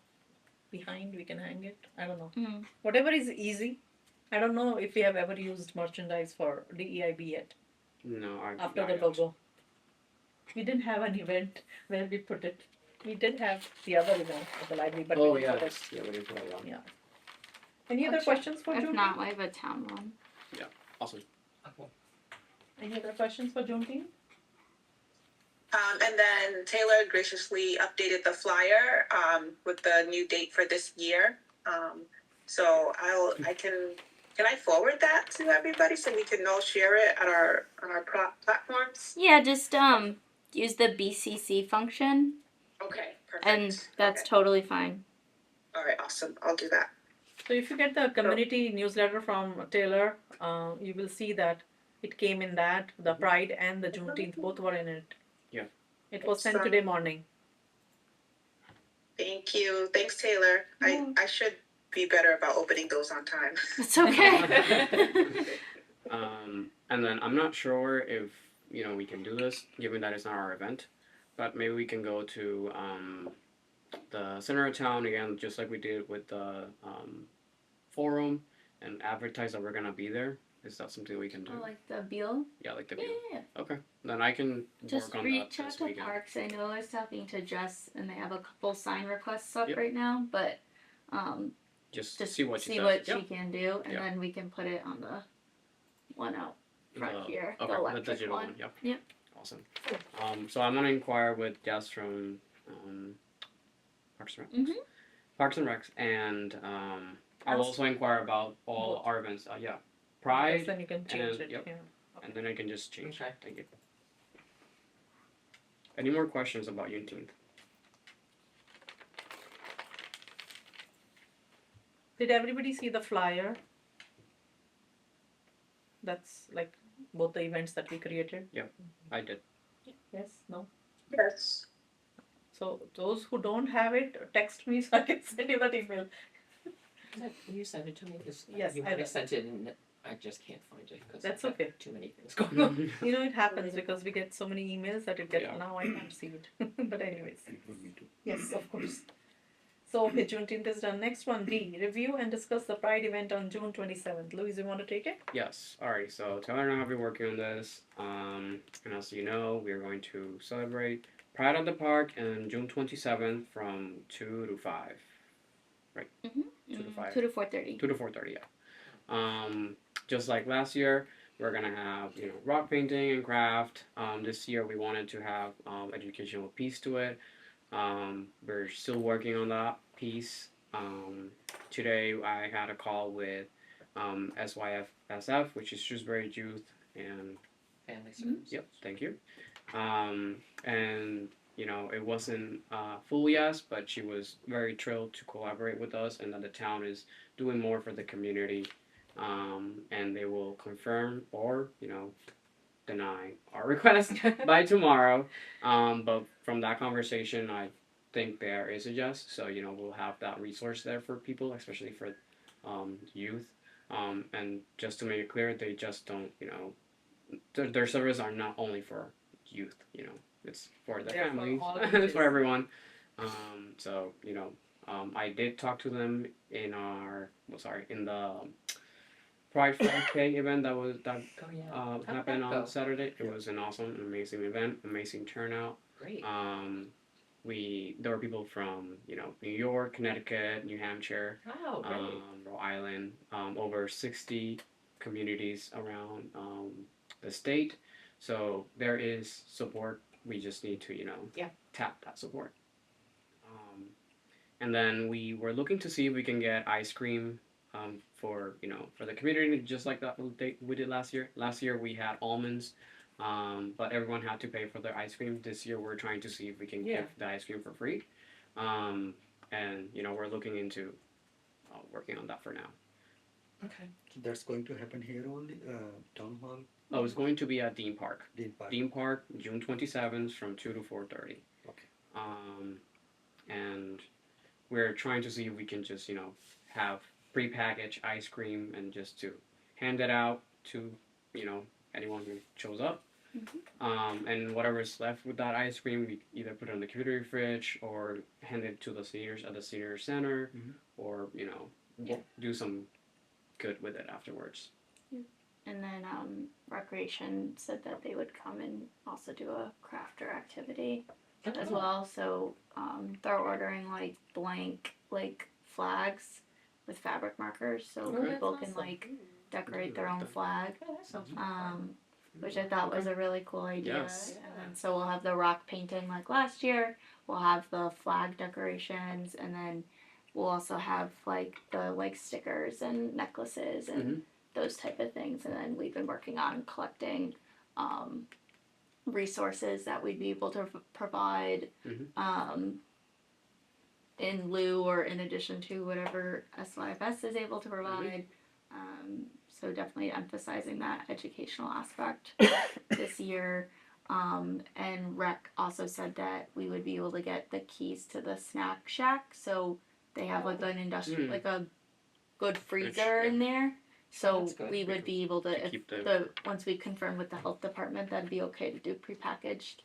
behind, we can hang it. I don't know. Mm. Whatever is easy. I don't know if we have ever used merchandise for DEIB yet No, after not the yet. logo. We didn't have an event where we put it. We did have the other event at the library, but Oh we didn't yeah, put it. yeah, we did put it on. Yeah. Any other questions for If Juneteenth? not, I have a town one. Awesome. Okay. Any other questions for Juneteenth? And then Taylor graciously updated the flyer with the new date for this year. So can I forward that to everybody so we can all share it at our platforms? Yeah, just use the BCC function, Okay, perfect. and that's Okay. totally fine. All right, awesome. I'll do that. So if you get the community newsletter from Taylor, you will see that it came in that the Pride and the Juneteenth both were in it. Yeah. It was sent today morning. Thank you. Thanks, Taylor. I should be better about opening those on time. It's okay. And then I'm not sure if we can do this, given that it's not our event, but maybe we can go to the center of town again, just like we did with the forum, and advertise that we're gonna be there. Is that something we can do? Oh, like the Beal? Yeah, like the Yeah, view. yeah, yeah. Okay, then I can Just work on reach that out this to weekend. Parks. I know I was talking to Jess, and they have a couple sign requests up Yep. right now, but Just just see what she see says. what Yep. she can do, and Yep. then we can put it on the one out front here, Okay, the electric digital one. Yep. Yep. Awesome. So I'm gonna inquire with Jess from Parks and Rec. Mhm. Parks and Recs, and I'll also inquire about all Both. our events. Yeah, Yes, Pride, then you can change and- it. yep. Yeah. and then I can just change. Okay. Thank you. Any more questions about Juneteenth? Did everybody see the flyer? That's like both the events that we created. I did. Yes. No. Yes. So those who don't have it, text me so I can send you that email. You sent it to me. 'Cause Yes, you I might will. have sent it, and I just can't find it because That's okay. too many things going on. You know, it happens because we get so many emails that it gets Yeah. now I can't see it. But anyways, Include me too. yes, of course. So okay, Juneteenth is done. Next one, D. Review and discuss the Pride event on June 27th. Louise, you want to take it? Yes. Alright. So Taylor and I have been working on this. And as you know, we are going to celebrate Pride at the Park on June 27th from 2 to 5. Right. 2 to 5. 2 to 4:30. 2 to 4:30. Yeah. Just like last year, we're gonna have rock painting and craft. This year we wanted to have educational piece to it. We're still working on that piece. Today I had a call with SYFSF, which is Shrewsbury Youth and Family service. Yep, thank you. And it wasn't full yes, but she was very thrilled to collaborate with us, and that the town is doing more for the community. And they will confirm or deny our request by tomorrow. But from that conversation, I think there is a yes. So we'll have that resource there for people, especially for youth. And just to make it clear, they just don't their services are not only for youth. It's for the They're for families. all It's for ages. everyone. So I did talk to them in the Pride 5K event that Oh yeah. How did happened that on go? Saturday. It was an awesome, amazing event, amazing turnout. Great. There were people from New York, Connecticut, New Hampshire, Wow. Great. Rhode Island, over 60 communities around the state. So there is support. We just need to Yeah. tap that support. And then we were looking to see if we can get ice cream for the community, just like that we did last year. Last year we had almonds, but everyone had to pay for their ice cream. This year we're trying to see if we can Yeah. give the ice cream for free, and we're looking into working on that for now. Okay. So that's going to happen here only, town hall, Oh, it's going to be at Dean Park. Dean Park. Dean Park, June 27th from 2 to 4:30. Okay. And we're trying to see if we can just have prepackaged ice cream and just to hand it out to anyone who shows up. And whatever's left with that ice cream, we either put it in the community fridge or hand it to the seniors at the senior center, Mhm. or Yeah. do some good with it afterwards. and then recreation said that they would come and also do a crafter activity as well. So they're ordering like blank like flags with fabric markers, so Okay. people That's can awesome. like decorate their like own that. flag. Oh, that sounds fun. Which I thought was a really cool idea. Yes. And then so we'll have the rock painting like last year. We'll have the flag decorations, and then we'll also have like the like stickers and necklaces and those type of things. And then we've been working on collecting resources that we'd be able to provide in lieu or in addition to whatever SYFS is able to provide. So definitely emphasizing that educational aspect this year. And Rec also said that we would be able to get the keys to the snack shack. So they have like an industrial, like a good freezer in there. So That's good. we would be able to, if keep the once we confirm with the health department, that'd be okay to do prepackaged.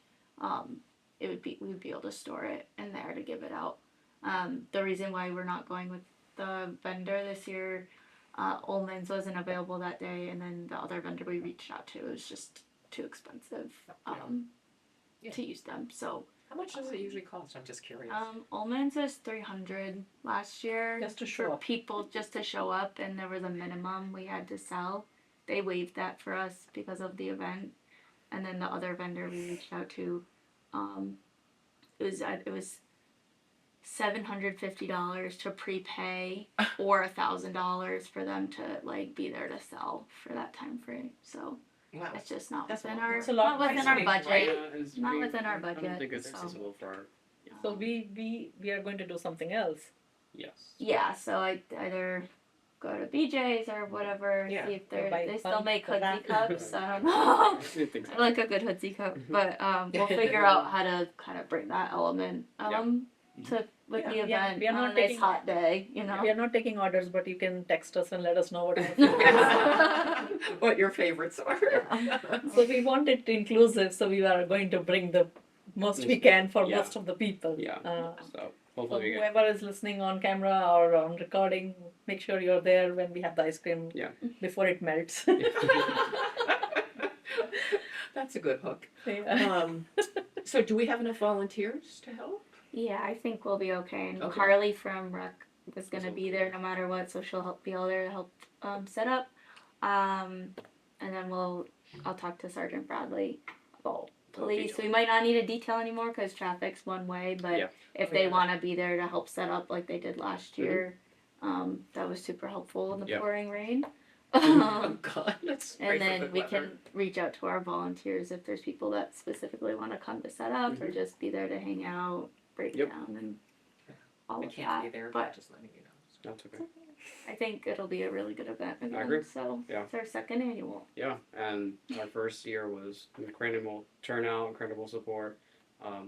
It would be, we would be able to store it in there to give it out. The reason why we're not going with the vendor this year, Ullman's wasn't available that day, and then the other vendor we reached out to was just too expensive to use them. So How much does it usually cost? I'm just curious. Ullman's was $300 last year Just to show for up. people just to show up, and there was a minimum we had to sell. They waived that for us because of the event, and then the other vendor we reached out to, it was $750 to prepay or $1,000 for them to like be there to sell for that time frame. So Wow. it's just not That's within a lot. our It's a lot not within our pricey, budget. right? Not within our I don't budget, think it's so. accessible for our. So we are going to do something else. Yes. Yeah, so I either go to BJ's or whatever, Yeah. see if buy they still one make for that. hoodsie cups. I don't know. I didn't think so. I like a good hoodsie cup, but we'll figure out how to kind of bring that element to with the Yeah, event we are on not a nice taking- hot day, you know. We are not taking orders, but you can text us and let us know what your favorites are. What your favorites are. So we want it inclusive, so we are going to bring the most we can for Yeah. most of the people. Yeah. So So hopefully we get. whoever is listening on camera or on recording, make sure you're there when we have the ice cream Yeah. before it melts. That's a good hook. Yeah. So do we have enough volunteers to help? Yeah, I think we'll be okay. And Okay. Carly from Rec was gonna be there no matter what, so she'll be all there to help set up. And then I'll talk to Sergeant Bradley about police. detail. We might not need a detail anymore because traffic's one way, but Yeah. if they want to be there to help set up like they did last year, that was super helpful in the Yeah. pouring rain. Oh God, that's And then we can reach out to our volunteers if there's people that specifically want to come to set up or just be there to hang out, break Yep. down, and all I of can't that. be there, but but just letting you know. So. That's okay. I think it'll be a really good event again. agree. So Yeah. it's our second annual. Yeah, and our first year was incredible turnout, incredible support.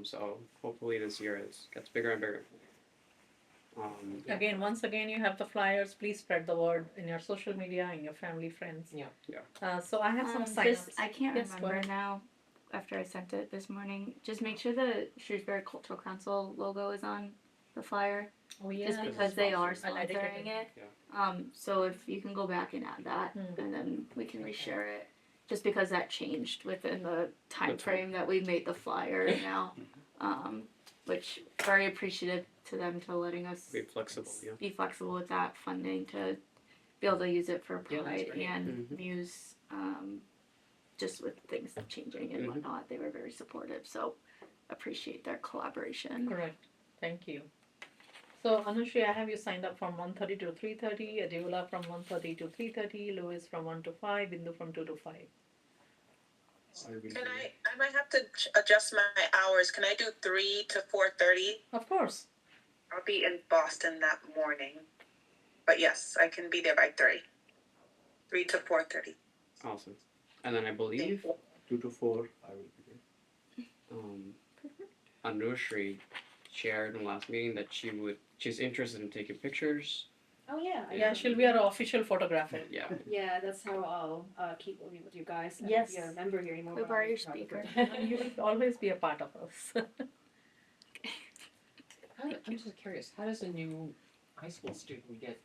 So hopefully this year it gets bigger and bigger. Again, once again, you have the flyers. Please spread the word in your social media, in your family, friends. Yeah. So I have some This, sign-ups. I can't Yes, go remember ahead. now. After I sent it this morning, just make sure the Shrewsbury Cultural Council logo is on the flyer, Oh yeah. just because they are I'll edit sponsoring it. Yeah. So if you can go back and add that, and then we can reshare it. Just because that changed within the time time. frame that we made the flyer now, which very appreciative to them to letting us Be flexible, yeah. be flexible with that funding to be able to use it for Yeah, that's Pride great. and Muse. Just with things changing and whatnot, they were very supportive. So appreciate their collaboration. Correct. Thank you. So Anushri, I have you signed up from 1:30 to 3:30, Adiola from 1:30 to 3:30, Louis from 1 to 5, Bindu from 2 to 5. I will Can be- I might have to adjust my hours. Can I do 3 to 4:30? Of course. I'll be in Boston that morning. But yes, I can be there by 3. 3 to 4:30. Awesome. And then I believe 2 to 4, I will be there. Anushri shared in the last meeting that she's interested in taking pictures. Oh yeah. Yeah, she'll be our official photographer. Yeah. Yeah, that's how I'll keep working with you guys. I Yes. don't be a member here anymore. We but borrow I'll your try to speaker. put- You will always be a part of us. I'm just curious. How does a new high school student get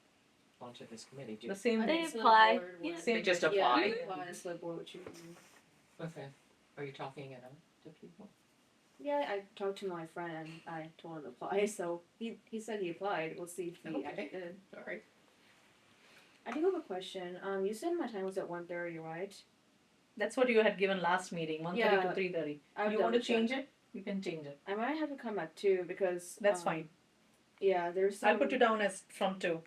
onto this committee? The same. They Select apply. board Yeah. would- They just Yeah, apply? they apply and select board would choose them. Okay. Are you talking to people? Yeah, I talked to my friend and I told him to apply, so he said he applied. We'll see if he Okay. actually did. All right. I do have a question. You said my time was at 1:30, right? That's what you had given last meeting, 1:30 Yeah. to 3:30. I've You want to double-checked. change it? You can change it. I might have to come at 2 because That's fine. Yeah, there's some. I'll put you down as from 2.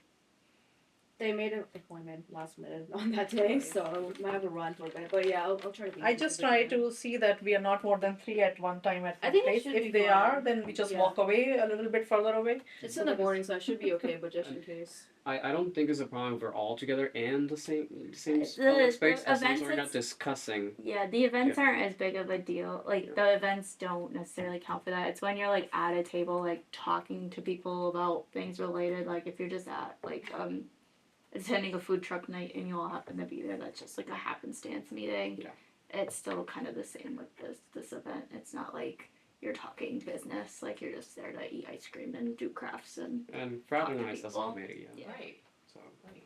They made an appointment last minute on that day, so I might have to run for a bit. But yeah, I'll try to be. I just try to see that we are not more than 3 at one time at I one think it place. should If be they fine. are, then we just Yeah. walk away a little bit further away. It's in the morning, so I should be okay. But just in case. I don't think it's a problem if we're all together and the same The- public space the as long as events we're not it's- discussing. Yeah, the events aren't as big of a deal. Like the events don't necessarily count for that. It's when you're like at a table, like talking to people about things related. Like if you're just at like attending a food truck night and you all happen to be there, that's just like a happenstance meeting. Yeah. It's still kind of the same with this event. It's not like you're talking business. Like you're just there to eat ice cream and do crafts and And Friday Talk to nights, that's all people. made it, yeah. Yeah. Right. So. Right.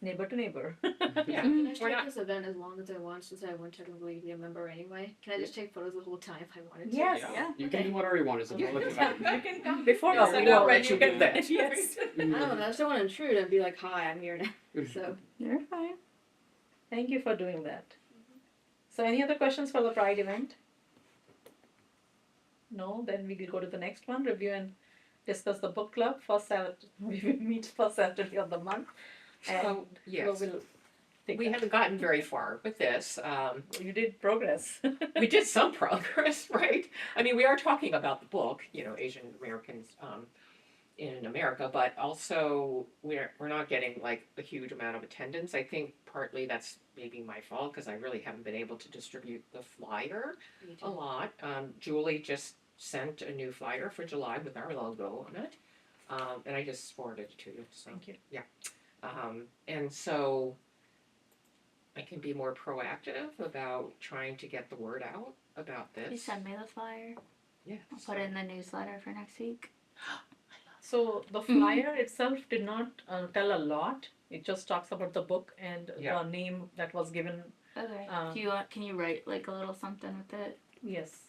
Neighbor to neighbor. Yeah. Can I We're check not. this event as long as I want, since I wouldn't technically be a member anyway? Can I just take photos the whole time if I wanted to? Yes. Yeah. You Okay. can do whatever you want. It's a Okay. public You event. can come before No, the we sign up won't and let you you can do that. Yes. I don't know. I just don't want to intrude and be like, "Hi, I'm here now." So you're fine. Thank you for doing that. So any other questions for the Pride event? No, then we will go to the next one, review and discuss the book club. First Saturday, we will meet first Saturday of the month. And So yes, we'll take we that. haven't gotten very far with this. You did progress. We did some progress, right? I mean, we are talking about the book, Asian Americans in America, but also we're not getting like a huge amount of attendance. I think partly that's maybe my fault because I really haven't been able to distribute the flyer a lot. Julie just sent a new flyer for July with our logo on it, and I just forwarded it to you. So Thank you. yeah, and so I can be more proactive about trying to get the word out about this. Can you send me the flyer? Yeah. I'll put it in the newsletter for next week. So the flyer itself did not tell a lot. It just talks about the book and Yeah. the name that was given. Okay. Um, Can you write like a little something with it? Yes,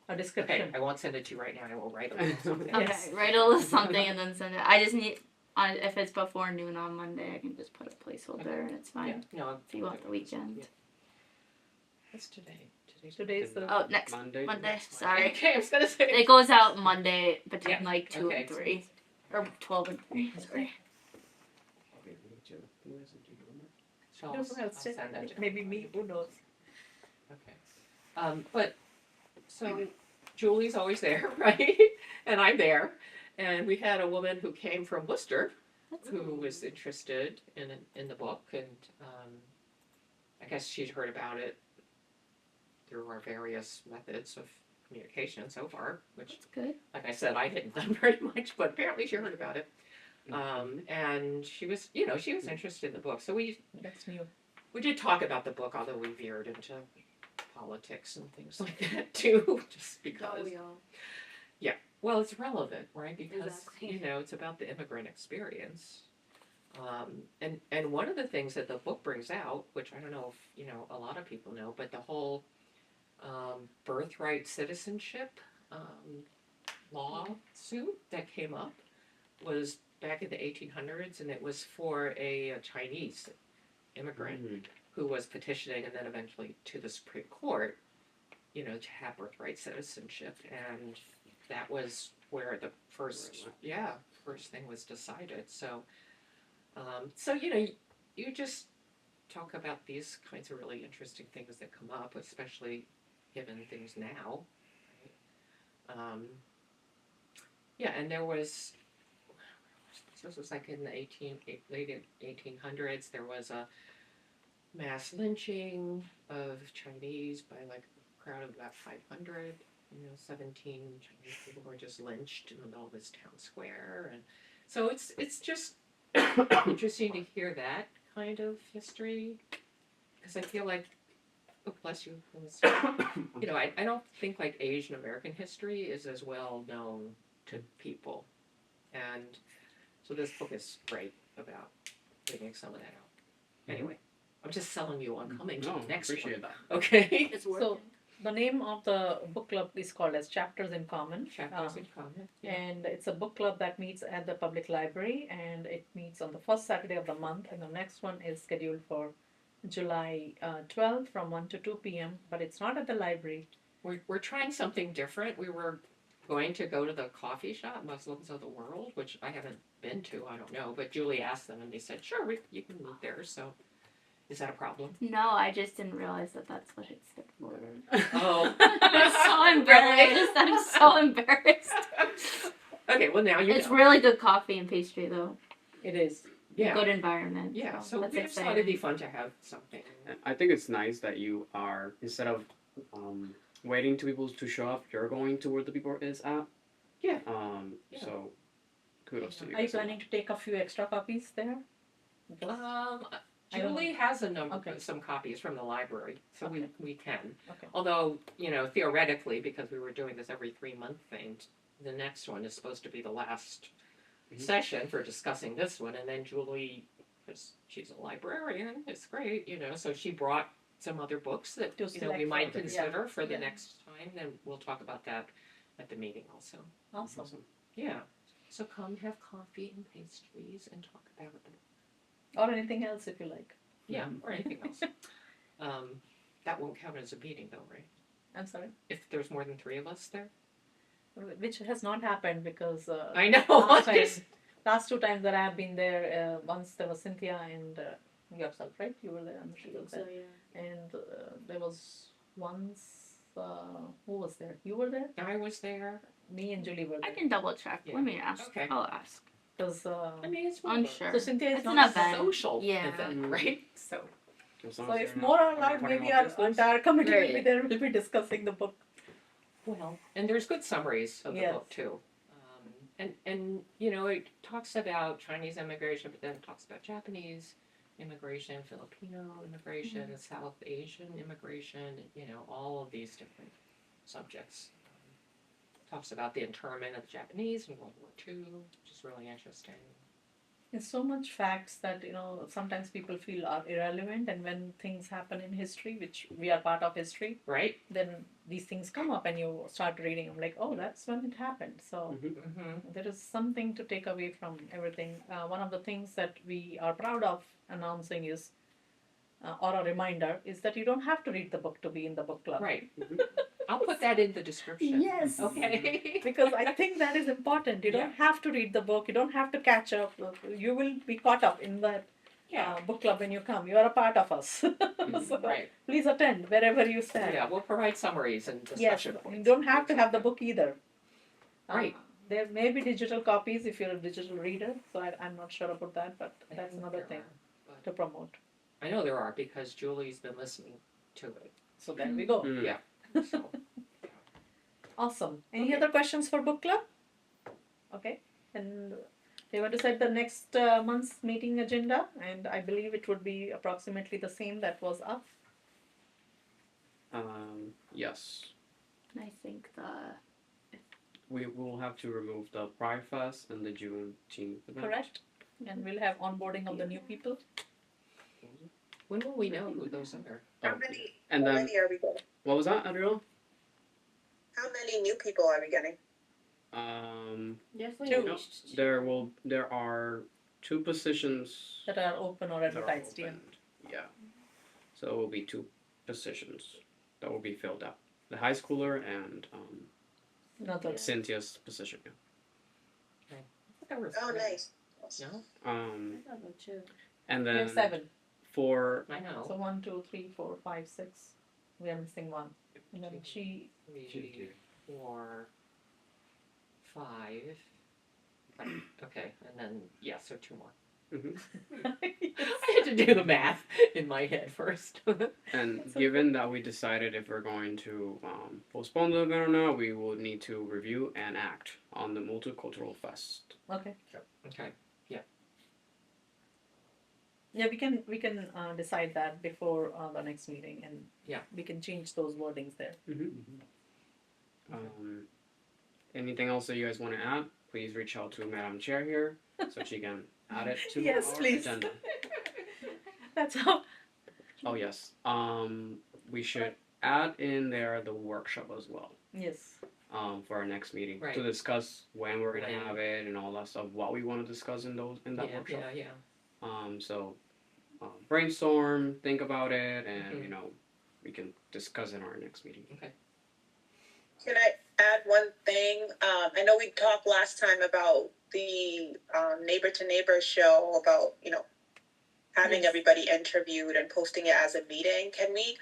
a Okay, description. I won't send it to you right now. I will write a little something. Yes. Okay, write a little something and then send it. I just need if it's before noon on Monday, I can just put a placeholder and it's fine. Yeah, no, If you want the weekend. Yeah. What's today? Today's the Oh, next Monday. Monday. Next Sorry. Monday. Okay, I was gonna say. It goes out Monday between Yeah, like 2 okay. and 3. Or 12 and 3. Sorry. So Who I'll, else I'll said send that that? to Maybe me. Who knows? Okay. But so Julie's always there, right? And I'm there. And we had a woman who came from Worcester That's who was interested in the book, and I guess she'd heard about it through our various methods of communication so far, which, That's good. like I said, I hadn't done very much, but apparently she heard about it. And she was, she was interested in the book. So we That's new. did talk about the book, although we veered into politics and things like that too, just because. Oh, we all. Well, it's relevant, right? Because Exactly. it's about the immigrant experience. And one of the things that the book brings out, which I don't know if a lot of people know, but the whole birthright citizenship lawsuit that came up was back in the 1800s, and it was for a Chinese immigrant who was petitioning, and then eventually to the Supreme Court, to have birthright citizenship, and that was where the first thing was decided. So, you just talk about these kinds of really interesting things that come up, especially given things now. Right? And there was. This was like in the late 1800s. There was a mass lynching of Chinese by like a crowd of about 500. 17 Chinese people were just lynched in the middle of this town square, and so it's just interesting to hear that kind of history, because I feel like, oh bless you, I don't think like Asian American history is as well known to people, and so this book is great about figuring some of that out. Anyway, I'm just selling you on coming to No, the next appreciate one. that. Okay. It's working. So the name of the book club is called as Chapters in Common. Chapters in common. Yeah. And it's a book club that meets at the public library, and it meets on the first Saturday of the month, and the next one is scheduled for July 12th from 1 to 2 p.m., but it's not at the library. We're trying something different. We were going to go to the coffee shop, Muslims of the World, which I haven't been to. I don't know, but Julie asked them, and they said, "Sure, you can meet there." So, is that a problem? No, I just didn't realize that that's what it stood for. Oh, I'm so embarrassed. I'm so embarrassed. Okay, well now you It's know. really good coffee and pastry though. It is. Yeah, Good environment. yeah. So that's we just thought exciting. it'd be fun to have something. I think it's nice that you are, instead of waiting to people to show up, you're going to where the people is at. Yeah. Yeah. So kudos to you. Are you guys. planning to take a few extra copies there? Because- I don't Julie has a number, Okay. some copies from the library, so Okay. we can. Okay. Although, theoretically, because we were doing this every 3-month thing, the next one is supposed to be the last Mhm. session for discussing this one, and then Julie, because she's a librarian, it's great, so she brought some other books that To we select might from. consider for the Yeah. next time, and we'll talk about that at the meeting also. Awesome. Yeah. So come have coffee and pastries and talk about it. Or anything else if you like. Yeah, or anything else. That won't count as a meeting though, right? I'm sorry. If there's more than 3 of us there? Which has not happened because I know. last time, last 2 times that I have been there, once there was Cynthia and yourself, right? You were there, I'm sure you were So there. yeah. And there was once, who was there? You were there? I was there. Me and Julie were I there. can double check. Yeah. Let me ask. Okay. I'll ask. Because I mean, it's one of those Unsure. so Cynthia is It's not an a event. social Yeah. event, right? So, As long So as if they're more not are allowed, talking maybe about our business. entire committee will be Right. there. We'll be discussing the book. well, and there's good summaries of the Yes. book too. And it talks about Chinese immigration, but then it talks about Japanese immigration, Filipino immigration, South Asian immigration, all of these different subjects. Talks about the internment of the Japanese in World War II, which is really interesting. There's so much facts that sometimes people feel are irrelevant, and when things happen in history, which we are part of history, Right? then these things come up and you start reading. I'm like, oh, that's when it happened. So Mm-hmm. there is something to take away from everything. One of the things that we are proud of announcing is, or a reminder, is that you don't have to read the book to be in the book club. Right. Mhm. I'll put that in the description. Yes. Okay. Because I think that is important. You don't have to read the book. You don't have to catch up. You will be caught up in that Yeah. book club when you come. You are a part of us. So Right. please attend wherever you stand. Yeah, we'll provide summaries and Yes, discussion you points. don't have to have the book either. Right. There may be digital copies if you're a digital reader, so I'm not sure about that, but I that's think another there thing are, but to promote. I know there are because Julie's been listening to it. So there we go. Mm. Yeah. So, Awesome. Any Okay. other questions for book club? Okay. And they want to set the next month's meeting agenda, and I believe it would be approximately the same that was up. Yes. I think We will have to remove the Pride Fest and the Juneteenth event. Correct? And we'll have onboarding of the new people. when will we know who those are? How many, And how then, many are we getting? what was that, Adriel? How many new people are we getting? definitely Two. reached. There are 2 positions That are open or that are advertised, yeah. opened. Yeah. So it will be 2 positions that will be filled up. The high schooler and Another. Cynthia's position. Yeah. I thought there were Oh, 3. nice. No? I thought so too. And We then have 7. for I know. So 1, 2, 3, 4, 5, 6. We are missing 1. And then she. 3, 4, 5. Okay, and then so 2 more. Mhm. I had to do the math in my head first. And That's given that we decided if we're going to postpone the event or not, we will need to review and act on the multicultural fest. Okay. Okay. Yeah, we can decide that before the next meeting, and Yeah. we can change those wordings there. Anything else that you guys want to add? Please reach out to Madam Chair here so she can add it to Yes, our please. agenda. That's how. Oh yes. We should add in there the workshop as well. Yes. For our next meeting Right. to discuss when we're gonna When. have it and all that stuff. What we want to discuss in that Yeah, workshop. yeah. So brainstorm, think about it, and Mhm. we can discuss in our next meeting. Can I add one thing? I know we talked last time about the neighbor to neighbor show about, having Yes. everybody interviewed and posting it as a meeting. Can we,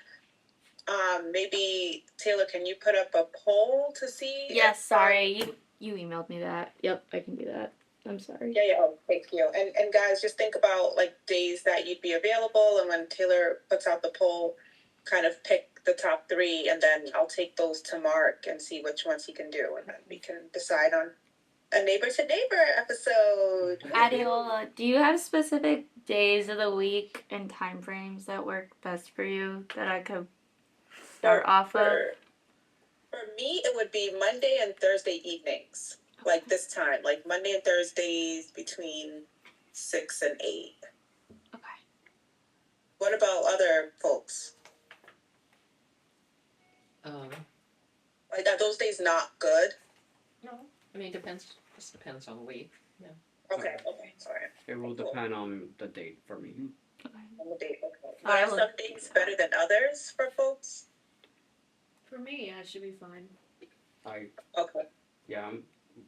maybe, Taylor, can you put up a poll to see? Yes, if, sorry. You emailed me that. Yep, I can do that. I'm sorry. Yeah, oh, thank you. And guys, just think about like days that you'd be available, and when Taylor puts out the poll, kind of pick the top 3, and then I'll take those to Mark and see which ones he can do, and then we can decide on a neighbor to neighbor episode. Adiola, do you have specific days of the week and time frames that work best for you that I could start off of? For me, it would be Monday and Thursday evenings, like this time, like Monday and Thursdays between 6 and 8. Okay. What about other folks? Like, are those days not good? No, I mean, depends. Just depends on the week. Okay, sorry. It will depend on the date for me. On the date, okay. I Are will- some days better than others for folks? For me, yeah, it should be fine. Okay.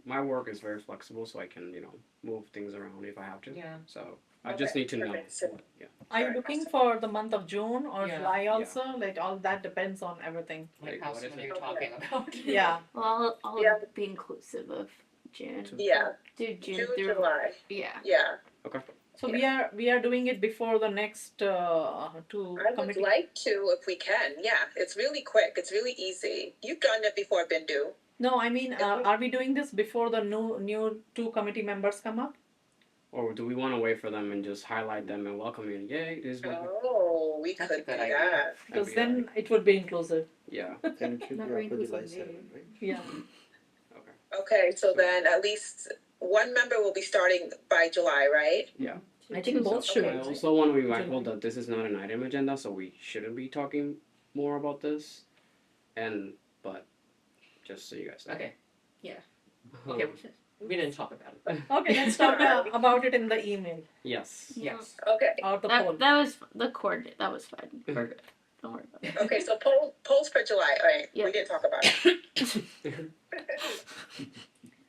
My work is very flexible, so I can move things around if I have to. Yeah. So I just need to know. Perfect. So- Yeah. Are you Sorry. looking for the month of June or Yeah. July also? Like all that depends on everything. Like Like, how what soon is are it? you talking about? Yeah. Well, I'll Yeah. be inclusive of June. Yeah, Do June, June, through. July. Yeah. Yeah. So we are doing it before the next two I would committee. like to if we can. Yeah, it's really quick. It's really easy. You've done it before, Bindu. No, I mean, are we doing this before the new 2 committee members come up? Or do we want to wait for them and just highlight them and welcome you? Yay, this is what Oh, we That's a could do good idea. that. Because be then it would be inclusive. Yeah. Then it should Not be very after July inclusive 7, right? Yeah. Okay, so then at least one member will be starting by July, right? I think both should. I also want to be mindful that this is not an item agenda, so we shouldn't be talking more about this. But just so you guys know. Okay. Yeah. Okay. We didn't talk about it. Okay, let's talk about it in the email Yes. Yes. Okay. or the poll. That was the coordinate. That was fine. We're good. Don't worry about it. Okay, so polls for July. All right, Yeah. we didn't talk about it.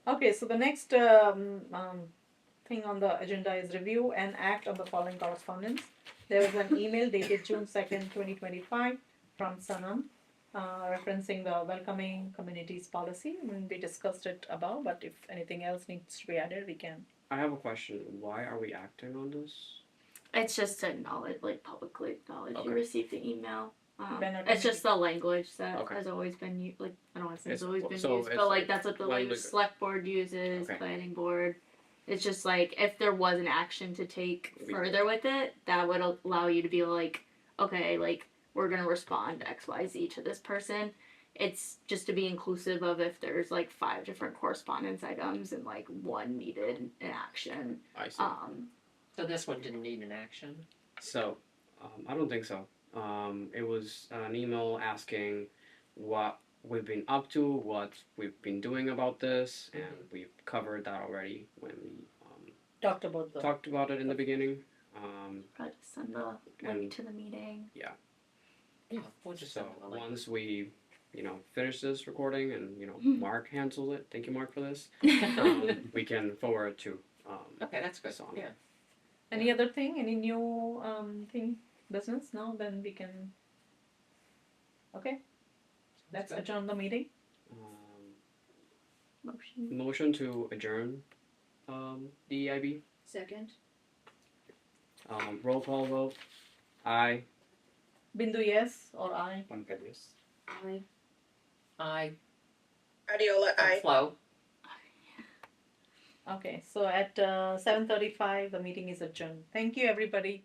Okay, so the next thing on the agenda is review and act on the following correspondence. There was an email dated June 2nd, 2025 from Sanam referencing the welcoming communities policy. We discussed it above, but if anything else needs to be added, we can. I have a question. Why are we acting on this? It's just to acknowledge, like publicly acknowledge Okay. you received the email. Banner It's just the language that Okay. has always been like I don't want to say It's- it's always been so used, it's but like like that's what the language- select board uses, Okay. planning board. It's just like if there was an action to take further with it, that would allow you to be like, okay, like we're gonna respond XYZ to this person. It's just to be inclusive of if there's like 5 different correspondence items and like one needed an action. I see. So this one didn't need an action. So, I don't think so. It was an email asking what we've been up to, what we've been doing about this, and we've covered that already when we Talked about the. talked about it in the beginning. Probably just send the link to the meeting. Yeah. We'll just So send them a link. once we, finish this recording and Mark handles it. Thank you, Mark, for this. We can forward to. Okay, that's good. Song. Yeah. Any other thing? Any new thing? Business? No? Then we can. Okay. Let's good. adjourn the meeting. Motion. Motion to adjourn. DEIB. Second. Roll call vote. Aye. Bindu, yes or I? Pankaj, yes. I Adiola, I. flow. Okay, so at 7:35 the meeting is adjourned. Thank you, everybody.